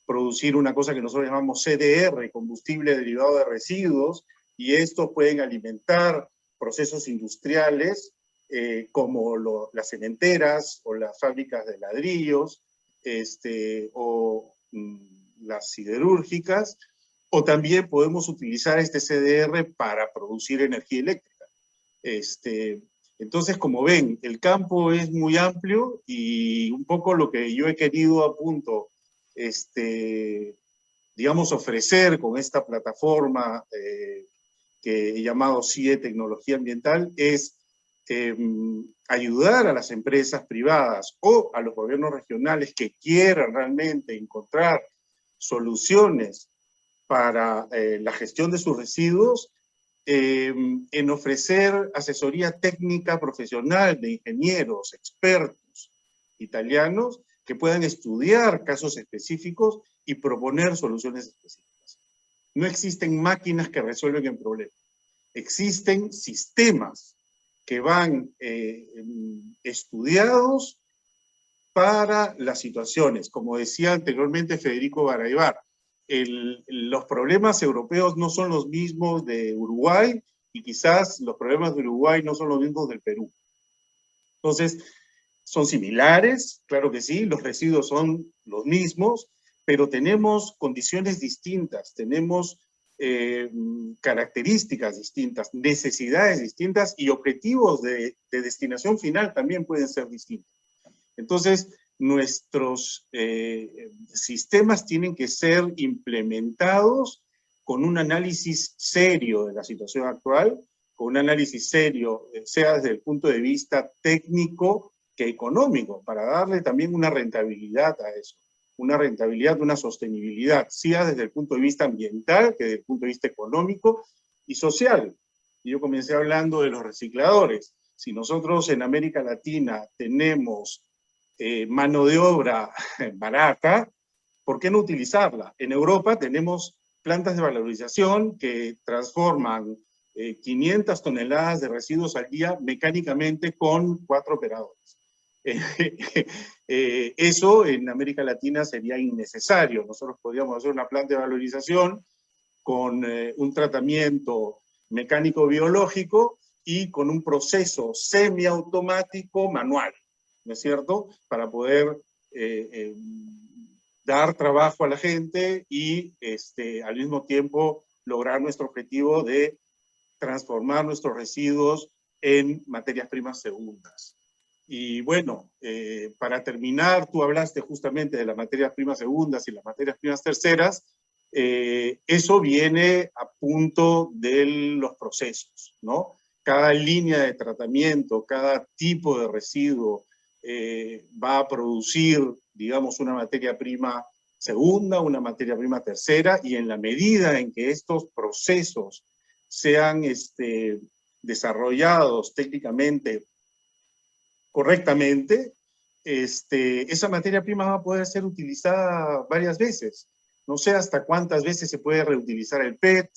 Speaker 8: producir una cosa que nosotros llamamos CDR, combustible derivado de residuos, y estos pueden alimentar procesos industriales como las cementeras o las fábricas de ladrillos, o las siderúrgicas, o también podemos utilizar este CDR para producir energía eléctrica. Entonces, como ven, el campo es muy amplio y un poco lo que yo he querido a punto, digamos, ofrecer con esta plataforma que he llamado CIE Tecnología Ambiental es ayudar a las empresas privadas o a los gobiernos regionales que quieran realmente encontrar soluciones para la gestión de sus residuos, en ofrecer asesoría técnica profesional de ingenieros, expertos italianos que puedan estudiar casos específicos y proponer soluciones específicas. No existen máquinas que resuelven el problema. Existen sistemas que van estudiados para las situaciones. Como decía anteriormente Federico Baraybar, los problemas europeos no son los mismos de Uruguay y quizás los problemas de Uruguay no son los mismos del Perú. Entonces, son similares, claro que sí, los residuos son los mismos, pero tenemos condiciones distintas, tenemos características distintas, necesidades distintas y objetivos de destinación final también pueden ser distintos. Entonces, nuestros sistemas tienen que ser implementados con un análisis serio de la situación actual, con un análisis serio, sea desde el punto de vista técnico que económico, para darle también una rentabilidad a eso, una rentabilidad, una sostenibilidad, sea desde el punto de vista ambiental que desde el punto de vista económico y social. Y yo comencé hablando de los recicladores. Si nosotros en América Latina tenemos mano de obra barata, ¿por qué no utilizarla? En Europa tenemos plantas de valorización que transforman 500 toneladas de residuos al día mecánicamente con 4 operadores. Eso en América Latina sería innecesario. Nosotros podríamos hacer una planta de valorización con un tratamiento mecánico-biológico y con un proceso semiautomático manual, ¿no es cierto? Para poder dar trabajo a la gente y al mismo tiempo lograr nuestro objetivo de transformar nuestros residuos en materias primas segundas. Y bueno, para terminar, tú hablaste justamente de las materias primas segundas y las materias primas terceras. Eso viene a punto de los procesos, ¿no? Cada línea de tratamiento, cada tipo de residuo va a producir, digamos, una materia prima segunda, una materia prima tercera, y en la medida en que estos procesos sean desarrollados técnicamente correctamente, esa materia prima va a poder ser utilizada varias veces. No sé hasta cuántas veces se puede reutilizar el PET,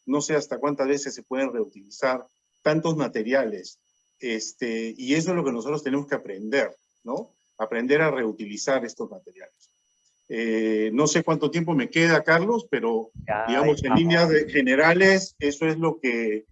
Speaker 8: no sé hasta cuántas veces se pueden reutilizar tantos materiales. Y eso es lo que nosotros tenemos que aprender, ¿no? Aprender a reutilizar estos materiales. No sé cuánto tiempo me queda, Carlos, pero digamos en líneas generales eso es lo que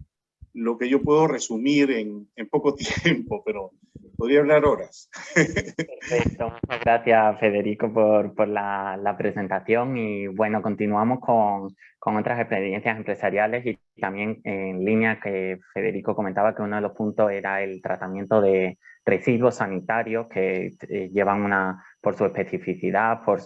Speaker 8: yo puedo resumir en poco tiempo, pero podría hablar horas.
Speaker 3: Perfecto, muchas gracias Federico por la presentación, y bueno, continuamos con otras experiencias empresariales y también en línea que Federico comentaba que uno de los puntos era el tratamiento de residuos sanitarios que llevan por su especificidad, por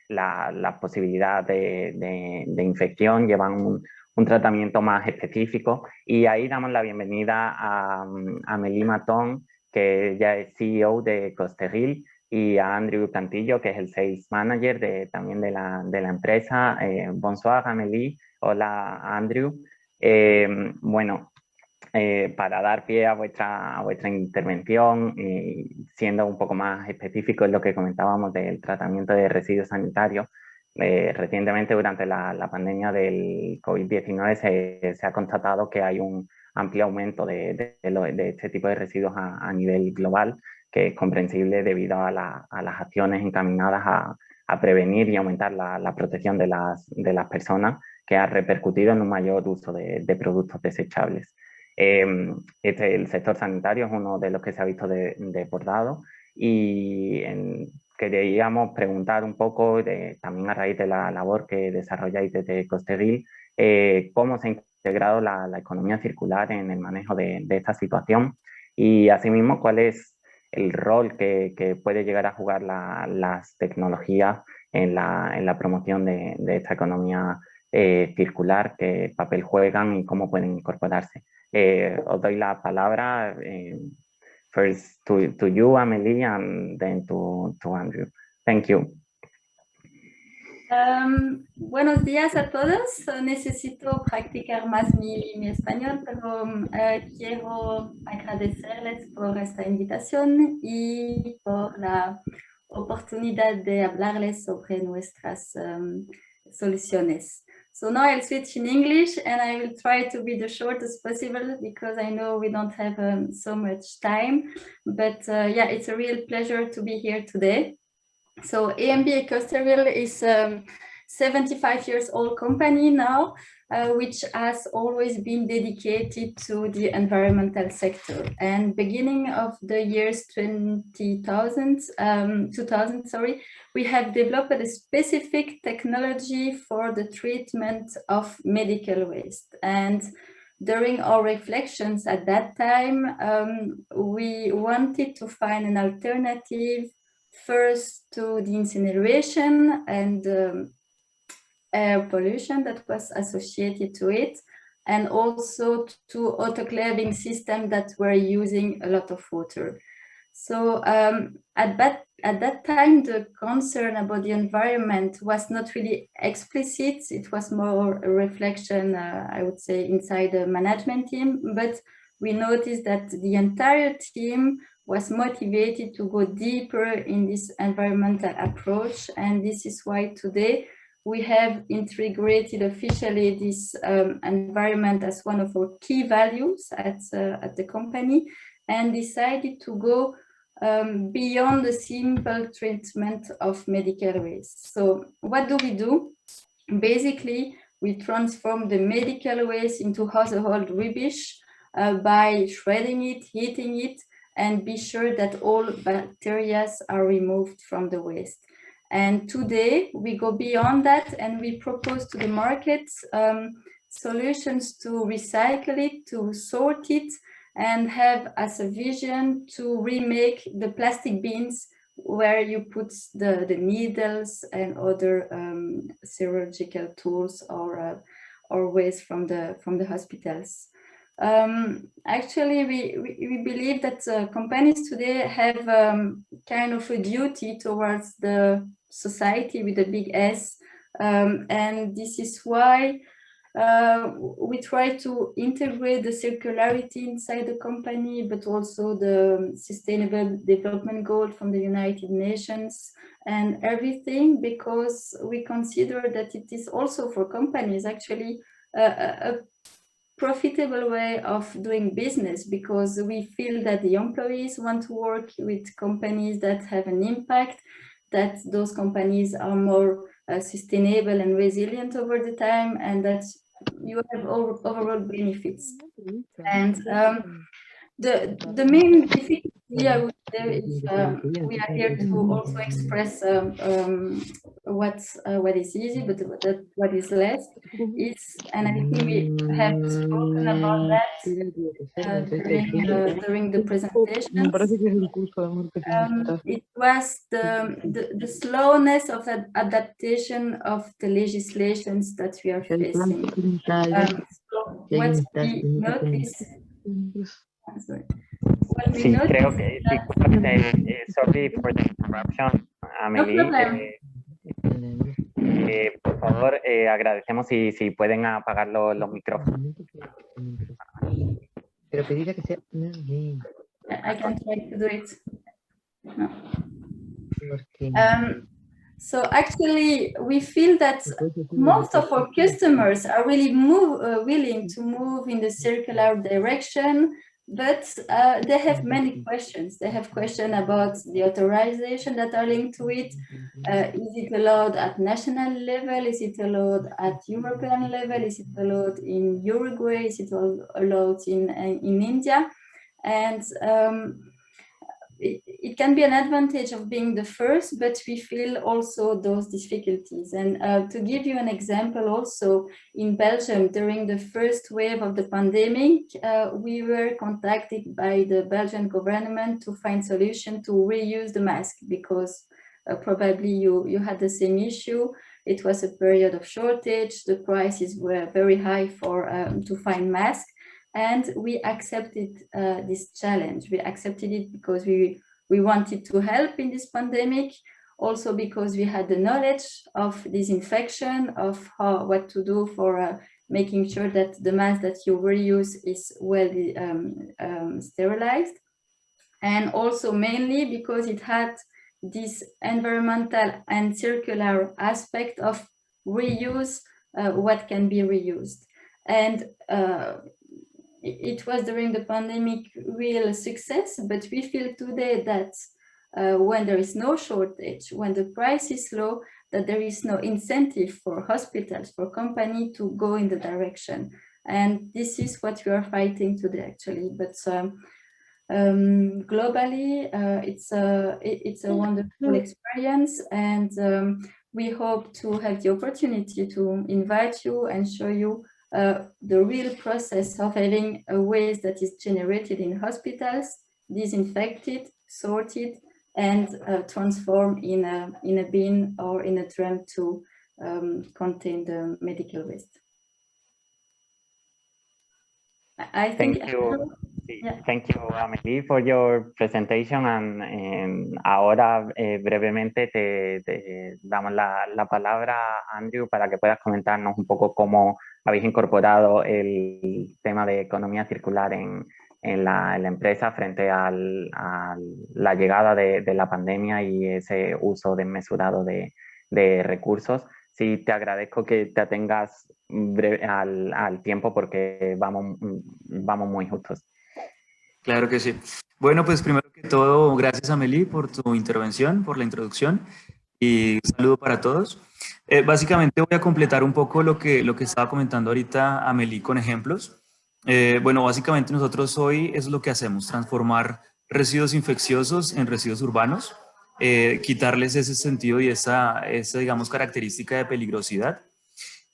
Speaker 3: la posibilidad de infección, llevan un tratamiento más específico, y ahí damos la bienvenida a Meli Matón, que ella es CEO de Costeril, y a Andrew Cantillo, que es el Sales Manager también de la empresa. Bonsoir, Amélie. Hola, Andrew. Bueno, para dar pie a vuestra intervención, siendo un poco más específico en lo que comentábamos del tratamiento de residuos sanitarios, recientemente durante la pandemia del COVID-19 se ha constatado que hay un amplio aumento de este tipo de residuos a nivel global, que es comprensible debido a las acciones encaminadas a prevenir y aumentar la protección de las personas, que ha repercutido en un mayor uso de productos desechables. El sector sanitario es uno de los que se ha visto desbordado y queríamos preguntar un poco, también a raíz de la labor que desarrolláis desde Costeril, cómo se ha integrado la economía circular en el manejo de esta situación y asimismo cuál es el rol que puede llegar a jugar las tecnologías en la promoción de esta economía circular, qué papel juegan y cómo pueden incorporarse. Os doy la palabra, first to you, Amelie, and then to Andrew. Thank you.
Speaker 9: Buenos días a todos. Necesito practicar más mi español, pero quiero agradecerles por esta invitación y por la oportunidad de hablarles sobre nuestras soluciones. So now I'll switch in English and I will try to be the shortest possible because I know we don't have so much time, but yeah, it's a real pleasure to be here today. So AMB Ecosteril is a 75 years old company now, which has always been dedicated to the environmental sector. And beginning of the years 2000, we have developed a specific technology for the treatment of medical waste. And during our reflections at that time, we wanted to find an alternative first to the incineration and air pollution that was associated to it, and also to autoclaving systems that were using a lot of water. So at that time, the concern about the environment was not really explicit. It was more a reflection, I would say, inside the management team, but we noticed that the entire team was motivated to go deeper in this environmental approach. And this is why today we have integrated officially this environment as one of our key values at the company, and decided to go beyond the simple treatment of medical waste. So what do? Basically, we transform the medical waste into household rubbish by shredding it, heating it, and be sure that all bacteria are removed from the waste. And today we go beyond that and we propose to the market solutions to recycle it, to sort it, and have as a vision to remake the plastic bins where you put the needles and other chirurgical tools or waste from the hospitals. Actually, we believe that companies today have kind of a duty towards the society with a big S, and this is why we try to integrate the circularity inside the company, but also the Sustainable Development Goal from the United Nations and everything, because we consider that it is also for companies actually a profitable way of doing business, because we feel that the employees want to work with companies that have an impact, that those companies are more sustainable and resilient over the time, and that you have overall benefits. And the main difficulty I would say is we are here to also express what is easy, but what is less is, and I think we have spoken about that during the presentation. It was the slowness of the adaptation of the legislations that we are facing. So what we notice.
Speaker 3: Sí, creo que, sorry for the interruption, Amelie. Por favor, agradecemos si pueden apagar los micrófonos.
Speaker 10: Pero pedirle que sea...
Speaker 9: I can try to do it. No.
Speaker 10: Porque...
Speaker 9: So actually, we feel that most of our customers are really willing to move in the circular direction, but they have many questions. They have questions about the authorization that are linked to it. Is it allowed at national level? Is it allowed at European level? Is it allowed in Uruguay? Is it allowed in India? And it can be an advantage of being the first, but we feel also those difficulties. And to give you an example also, in Belgium, during the first wave of the pandemic, we were contacted by the Belgian government to find solution to reuse the mask, because probably you had the same issue. It was a period of shortage, the prices were very high for to find masks. And we accepted this challenge. We accepted it because we wanted to help in this pandemic, also because we had the knowledge of disinfection, of what to do for making sure that the mask that you reuse is well sterilized. And also mainly because it had this environmental and circular aspect of reuse, what can be reused. And it was during the pandemic real success, but we feel today that when there is no shortage, when the price is low, that there is no incentive for hospitals, for companies to go in the direction. And this is what we are fighting today, actually. But globally, it's a wonderful experience, and we hope to have the opportunity to invite you and show you the real process of having a waste that is generated in hospitals, disinfected, sorted, and transformed in a bin or in a drum to contain the medical waste. I think.
Speaker 3: Thank you. Yeah. Thank you, Amélie, for your presentation. And ahora brevemente te damos la palabra, Andrew, para que puedas comentarnos un poco cómo habéis incorporado el tema de economía circular en la empresa frente a la llegada de la pandemia y ese uso desmesurado de recursos. Sí, te agradezco que te atengas al tiempo porque vamos muy justos.
Speaker 11: Claro que sí. Bueno, pues primero que todo, gracias Amélie por tu intervención, por la introducción, y un saludo para todos. Básicamente voy a completar un poco lo que estaba comentando ahorita Amélie con ejemplos. Bueno, básicamente nosotros hoy es lo que hacemos, transformar residuos infecciosos en residuos urbanos, quitarles ese sentido y esa digamos, característica de peligrosidad.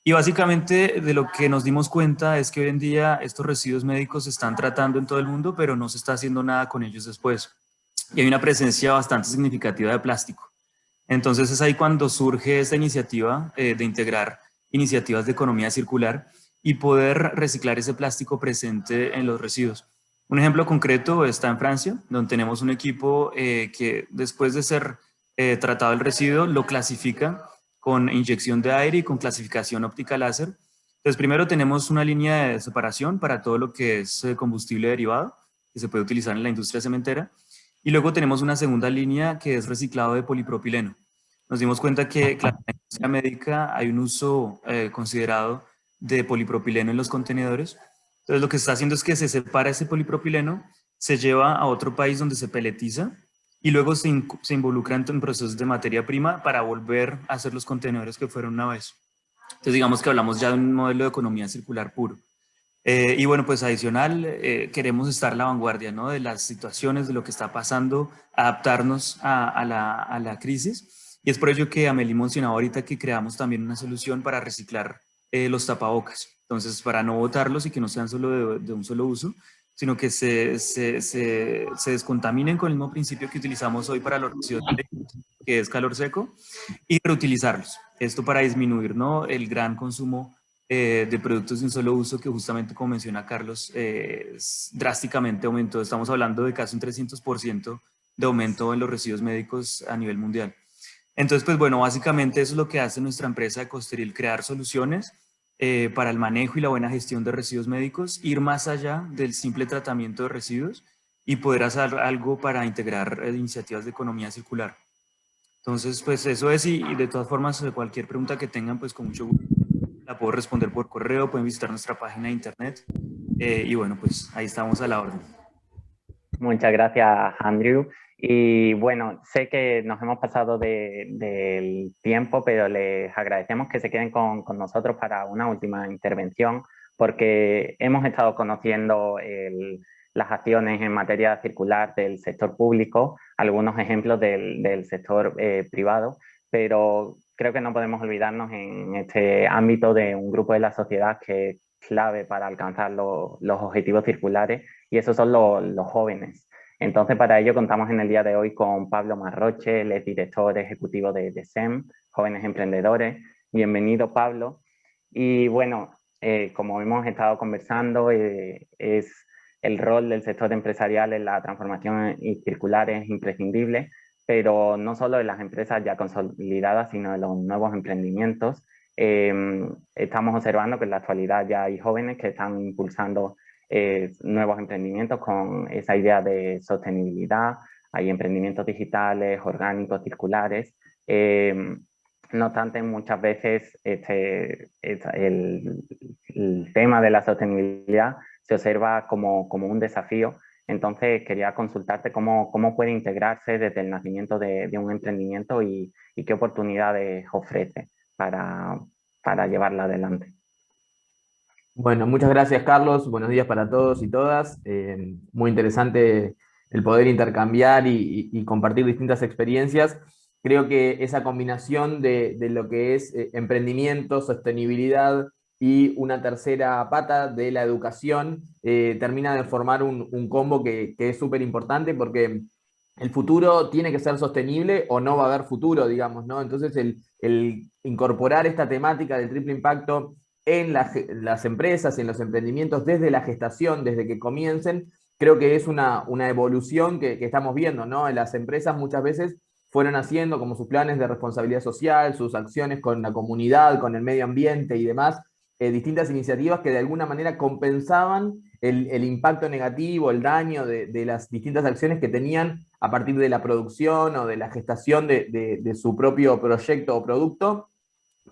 Speaker 11: Y básicamente de lo que nos dimos cuenta es que hoy en día estos residuos médicos se están tratando en todo el mundo, pero no se está haciendo nada con ellos después. Y hay una presencia bastante significativa de plástico. Entonces es ahí cuando surge esta iniciativa de integrar iniciativas de economía circular y poder reciclar ese plástico presente en los residuos. Un ejemplo concreto está en Francia, donde tenemos un equipo que después de ser tratado el residuo lo clasifica con inyección de aire y con clasificación óptica láser. Entonces primero tenemos una línea de separación para todo lo que es combustible derivado, que se puede utilizar en la industria cementera, y luego tenemos una segunda línea que es reciclado de polipropileno. Nos dimos cuenta que claro, en la industria médica hay un uso considerado de polipropileno en los contenedores. Entonces lo que se está haciendo es que se separa ese polipropileno, se lleva a otro país donde se peletiza, y luego se involucran en procesos de materia prima para volver a hacer los contenedores que fueron una vez. Entonces digamos que hablamos ya de un modelo de economía circular puro. Y bueno, pues adicional, queremos estar a la vanguardia, ¿no?, de las situaciones, de lo que está pasando, adaptarnos a la crisis. Y es por ello que Amélie mencionaba ahorita que creamos también una solución para reciclar los tapabocas. Entonces, para no botarlos y que no sean solo de un solo uso, sino que se descontaminen con el mismo principio que utilizamos hoy para los residuos, que es calor seco, y reutilizarlos. Esto para disminuir, ¿no?, el gran consumo de productos de un solo uso que justamente, como menciona Carlos, drásticamente aumentó. Estamos hablando de casi un 300% de aumento en los residuos médicos a nivel mundial. Entonces, pues bueno, básicamente eso es lo que hace nuestra empresa Ecosteril, crear soluciones para el manejo y la buena gestión de residuos médicos, ir más allá del simple tratamiento de residuos y poder hacer algo para integrar iniciativas de economía circular. Entonces, pues eso es, y de todas formas, cualquier pregunta que tengan, pues con mucho gusto la puedo responder por correo, pueden visitar nuestra página de internet, y bueno, pues ahí estamos a la orden.
Speaker 3: Muchas gracias, Andrew. Y bueno, sé que nos hemos pasado del tiempo, pero les agradecemos que se queden con nosotros para una última intervención, porque hemos estado conociendo las acciones en materia circular del sector público, algunos ejemplos del sector privado, pero creo que no podemos olvidarnos en este ámbito de un grupo de la sociedad que es clave para alcanzar los objetivos circulares, y esos son los jóvenes. Entonces, para ello contamos en el día de hoy con Pablo Marroche, él es director ejecutivo de SEM, Jóvenes Emprendedores. Bienvenido, Pablo. Y bueno, como hemos estado conversando, es el rol del sector empresarial en la transformación circular es imprescindible, pero no solo en las empresas ya consolidadas, sino en los nuevos emprendimientos. Estamos observando que en la actualidad ya hay jóvenes que están impulsando nuevos emprendimientos con esa idea de sostenibilidad. Hay emprendimientos digitales, orgánicos, circulares. No obstante, muchas veces el tema de la sostenibilidad se observa como un desafío. Entonces, quería consultarte cómo puede integrarse desde el nacimiento de un emprendimiento y qué oportunidades ofrece para llevarla adelante.
Speaker 12: Bueno, muchas gracias, Carlos. Buenos días para todos y todas. Muy interesante el poder intercambiar y compartir distintas experiencias. Creo que esa combinación de lo que es emprendimiento, sostenibilidad y una tercera pata de la educación termina de formar un combo que es súper importante, porque el futuro tiene que ser sostenible o no va a haber futuro, digamos, ¿no? Entonces el incorporar esta temática del triple impacto en las empresas, en los emprendimientos, desde la gestación, desde que comiencen, creo que es una evolución que estamos viendo, ¿no? Las empresas muchas veces fueron haciendo como sus planes de responsabilidad social, sus acciones con la comunidad, con el medio ambiente y demás, distintas iniciativas que de alguna manera compensaban el impacto negativo, el daño de las distintas acciones que tenían a partir de la producción o de la gestación de su propio proyecto o producto,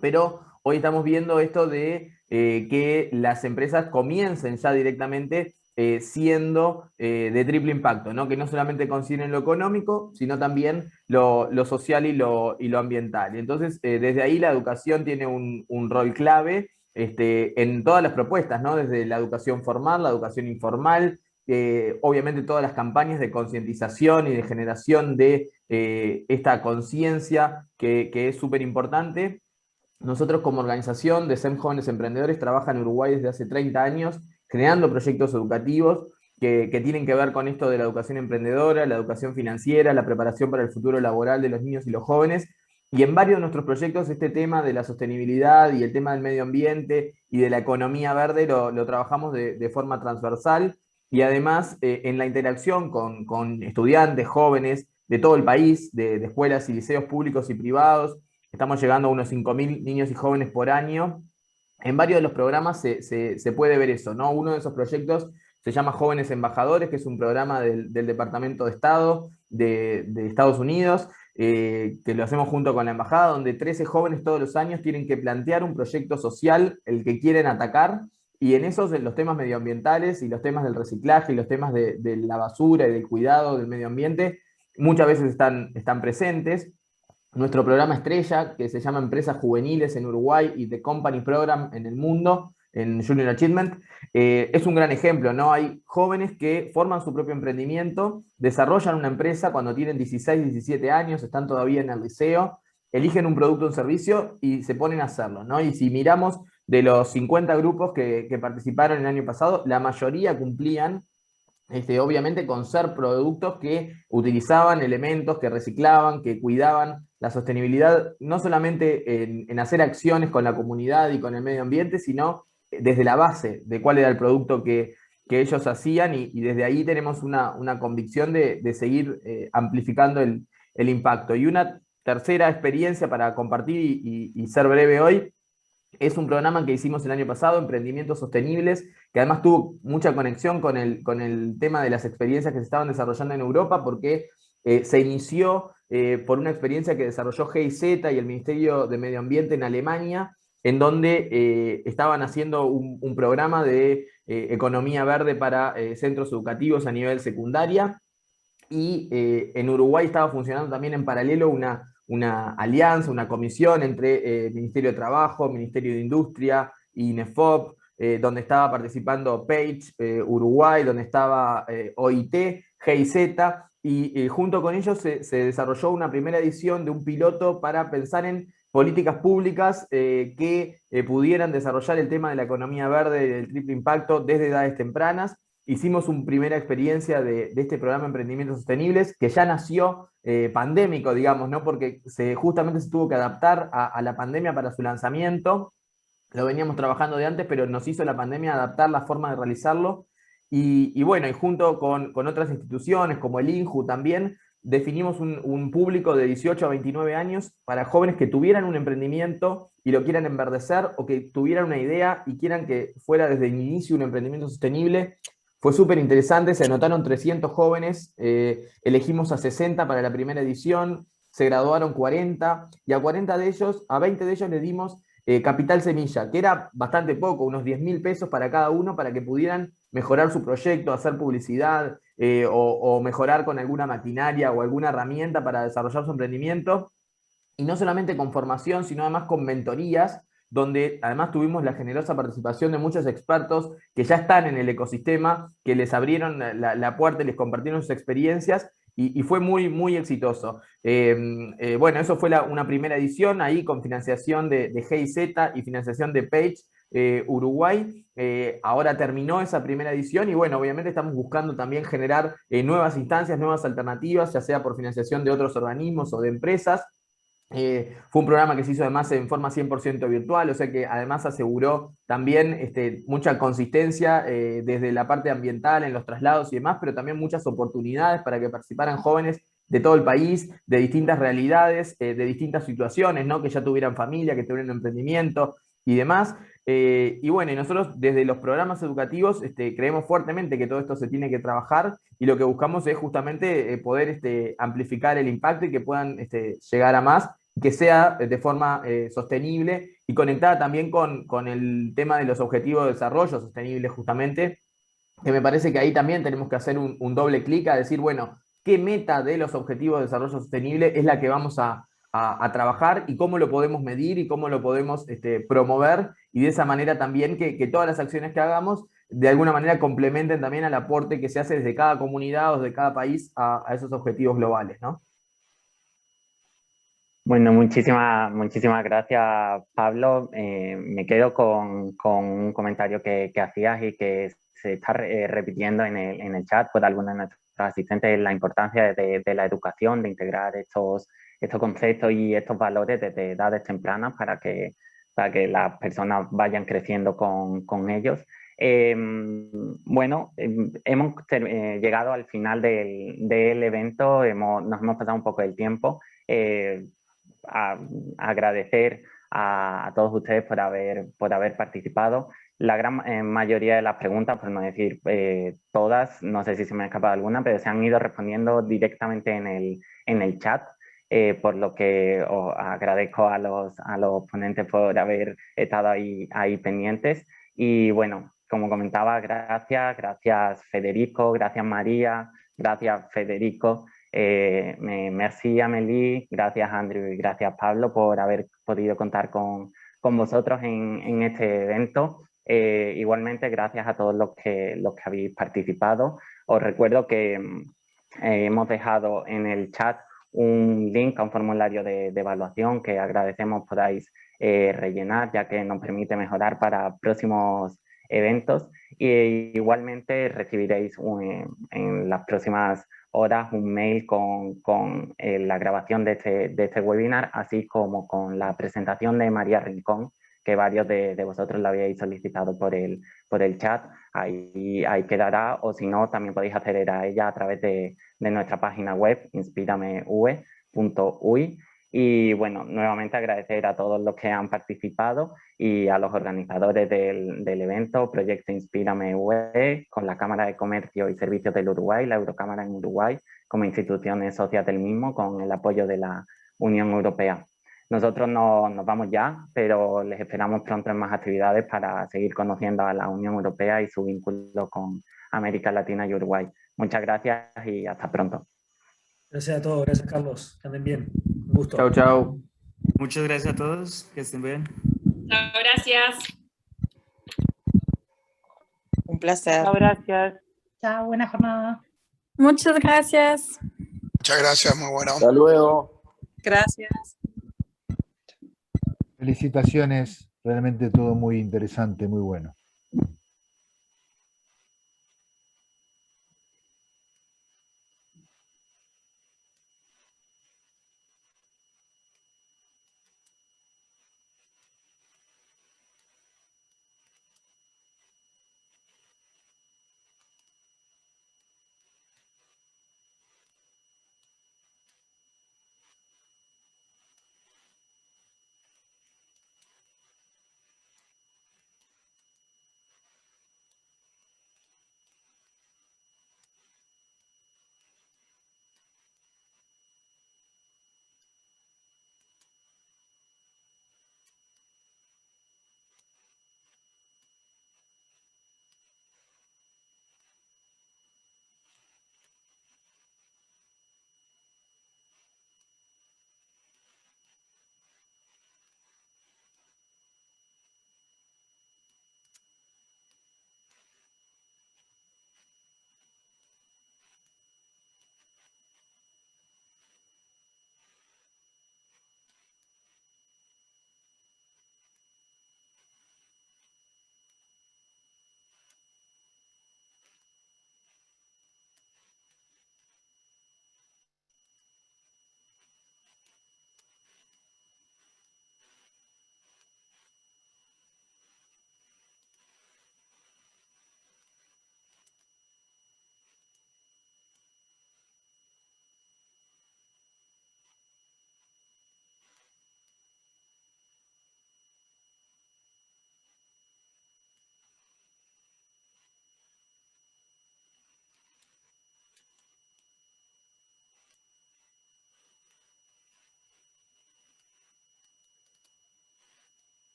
Speaker 12: pero hoy estamos viendo esto de que las empresas comiencen ya directamente siendo de triple impacto, ¿no? Que no solamente consideren lo económico, sino también lo social y lo ambiental. Entonces, desde ahí la educación tiene un rol clave en todas las propuestas, ¿no? Desde la educación formal, la educación informal, obviamente todas las campañas de concientización y de generación de esta conciencia que es súper importante. Nosotros como organización de SEM Jóvenes Emprendedores trabaja en Uruguay desde hace 30 años generando proyectos educativos que tienen que ver con esto de la educación emprendedora, la educación financiera, la preparación para el futuro laboral de los niños y los jóvenes. Y en varios de nuestros proyectos este tema de la sostenibilidad y el tema del medio ambiente y de la economía verde lo trabajamos de forma transversal, y además en la interacción con estudiantes, jóvenes de todo el país, de escuelas y liceos públicos y privados. Estamos llegando a unos 5.000 niños y jóvenes por año. En varios de los programas se puede ver eso, ¿no? Uno de esos proyectos se llama Jóvenes Embajadores, que es un programa del Departamento de Estado de Estados Unidos, que lo hacemos junto con la Embajada, donde 13 jóvenes todos los años tienen que plantear un proyecto social, el que quieren atacar, y en esos los temas medioambientales y los temas del reciclaje y los temas de la basura y del cuidado del medio ambiente muchas veces están presentes. Nuestro programa estrella, que se llama Empresas Juveniles en Uruguay y The Company Program en el mundo, en Junior Achievement, es un gran ejemplo, ¿no? Hay jóvenes que forman su propio emprendimiento, desarrollan una empresa cuando tienen 16, 17 años, están todavía en el liceo, eligen un producto o un servicio y se ponen a hacerlo, ¿no? Y si miramos de los 50 grupos que participaron el año pasado, la mayoría cumplían obviamente con ser productos que utilizaban elementos, que reciclaban, que cuidaban la sostenibilidad, no solamente en hacer acciones con la comunidad y con el medio ambiente, sino desde la base de cuál era el producto que ellos hacían, y desde ahí tenemos una convicción de seguir amplificando el impacto. Y una tercera experiencia para compartir y ser breve hoy, Es un programa que hicimos el año pasado, Emprendimientos Sostenibles, que además tuvo mucha conexión con el tema de las experiencias que se estaban desarrollando en Europa, porque se inició por una experiencia que desarrolló GIZ y el Ministerio de Medio Ambiente en Alemania, en donde estaban haciendo un programa de economía verde para centros educativos a nivel secundaria, y en Uruguay estaba funcionando también en paralelo una alianza, una comisión entre Ministerio de Trabajo, Ministerio de Industria, INEFOP, donde estaba participando Page Uruguay, donde estaba OIT, GIZ, y junto con ellos se desarrolló una primera edición de un piloto para pensar en políticas públicas que pudieran desarrollar el tema de la economía verde y del triple impacto desde edades tempranas. Hicimos una primera experiencia de este programa de Emprendimientos Sostenibles, que ya nació pandémico, digamos, ¿no? Porque justamente se tuvo que adaptar a la pandemia para su lanzamiento. Lo veníamos trabajando de antes, pero nos hizo la pandemia adaptar la forma de realizarlo. Y bueno, y junto con otras instituciones, como el INJU también, definimos un público de 18 a 29 años para jóvenes que tuvieran un emprendimiento y lo quieran enverdecer, o que tuvieran una idea y quieran que fuera desde el inicio un emprendimiento sostenible. Fue súper interesante, se anotaron 300 jóvenes, elegimos a 60 para la primera edición, se graduaron 40, y a 40 de ellos, a 20 de ellos les dimos capital semilla, que era bastante poco, unos 10.000 pesos para cada uno, para que pudieran mejorar su proyecto, hacer publicidad, o mejorar con alguna maquinaria o alguna herramienta para desarrollar su emprendimiento. Y no solamente con formación, sino además con mentorías, donde además tuvimos la generosa participación de muchos expertos que ya están en el ecosistema, que les abrieron la puerta y les compartieron sus experiencias, y fue muy, muy exitoso. Bueno, eso fue una primera edición, ahí con financiación de GIZ y financiación de Page Uruguay. Ahora terminó esa primera edición, y bueno, obviamente estamos buscando también generar nuevas instancias, nuevas alternativas, ya sea por financiación de otros organismos o de empresas. Fue un programa que se hizo además en forma 100% virtual, o sea que además aseguró también mucha consistencia desde la parte ambiental en los traslados y demás, pero también muchas oportunidades para que participaran jóvenes de todo el país, de distintas realidades, de distintas situaciones, ¿no? Que ya tuvieran familia, que tuvieran emprendimiento y demás. Y bueno, y nosotros desde los programas educativos creemos fuertemente que todo esto se tiene que trabajar, y lo que buscamos es justamente poder amplificar el impacto y que puedan llegar a más, que sea de forma sostenible y conectada también con el tema de los objetivos de desarrollo sostenible, justamente, que me parece que ahí también tenemos que hacer un doble clic a decir, bueno, ¿qué meta de los objetivos de desarrollo sostenible es la que vamos a trabajar, y cómo lo podemos medir y cómo lo podemos promover, y de esa manera también que todas las acciones que hagamos de alguna manera complementen también al aporte que se hace desde cada comunidad o de cada país a esos objetivos globales, ¿no?
Speaker 3: Bueno, muchísimas gracias, Pablo. Me quedo con un comentario que hacías y que se está repitiendo en el chat por algunos de nuestros asistentes, la importancia de la educación, de integrar estos conceptos y estos valores desde edades tempranas para que las personas vayan creciendo con ellos. Bueno, hemos llegado al final del evento, nos hemos pasado un poco el tiempo. Agradecer a todos ustedes por haber participado. La gran mayoría de las preguntas, por no decir todas, no sé si se me ha escapado alguna, pero se han ido respondiendo directamente en el chat, por lo que os agradezco a los ponentes por haber estado ahí pendientes. Y bueno, como comentaba, gracias Federico, gracias María, gracias Federico. Merci Amélie, gracias Andrew y gracias Pablo por haber podido contar con vosotros en este evento. Igualmente gracias a todos los que habéis participado. Os recuerdo que hemos dejado en el chat un link a un formulario de evaluación que agradecemos podáis rellenar, ya que nos permite mejorar para próximos eventos. Y igualmente recibiréis en las próximas horas un mail con la grabación de este webinar, así como con la presentación de María Rincón, que varios de vosotros la habíais solicitado por el chat. Ahí quedará, o si no, también podéis acceder a ella a través de nuestra página web, inspirameue.ui. Y bueno, nuevamente agradecer a todos los que han participado y a los organizadores del evento, Proyecto Inspírame UE, con la Cámara de Comercio y Servicios del Uruguay, la Eurocámara en Uruguay, como instituciones socias del mismo, con el apoyo de la Unión Europea. Nosotros nos vamos ya, pero les esperamos pronto en más actividades para seguir conociendo a la Unión Europea y su vínculo con América Latina y Uruguay. Muchas gracias y hasta pronto.
Speaker 6: Gracias a todos, gracias Carlos, que anden bien. Un gusto.
Speaker 12: Chau, chau.
Speaker 11: Muchas gracias a todos, que estén bien.
Speaker 7: Chao, gracias.
Speaker 13: Un placer.
Speaker 14: Chao, gracias.
Speaker 15: Chao, buena jornada.
Speaker 9: Muchas gracias.
Speaker 16: Muchas gracias, muy bueno.
Speaker 17: Hasta luego.
Speaker 13: Gracias.
Speaker 18: Felicitaciones, realmente todo muy interesante, muy bueno.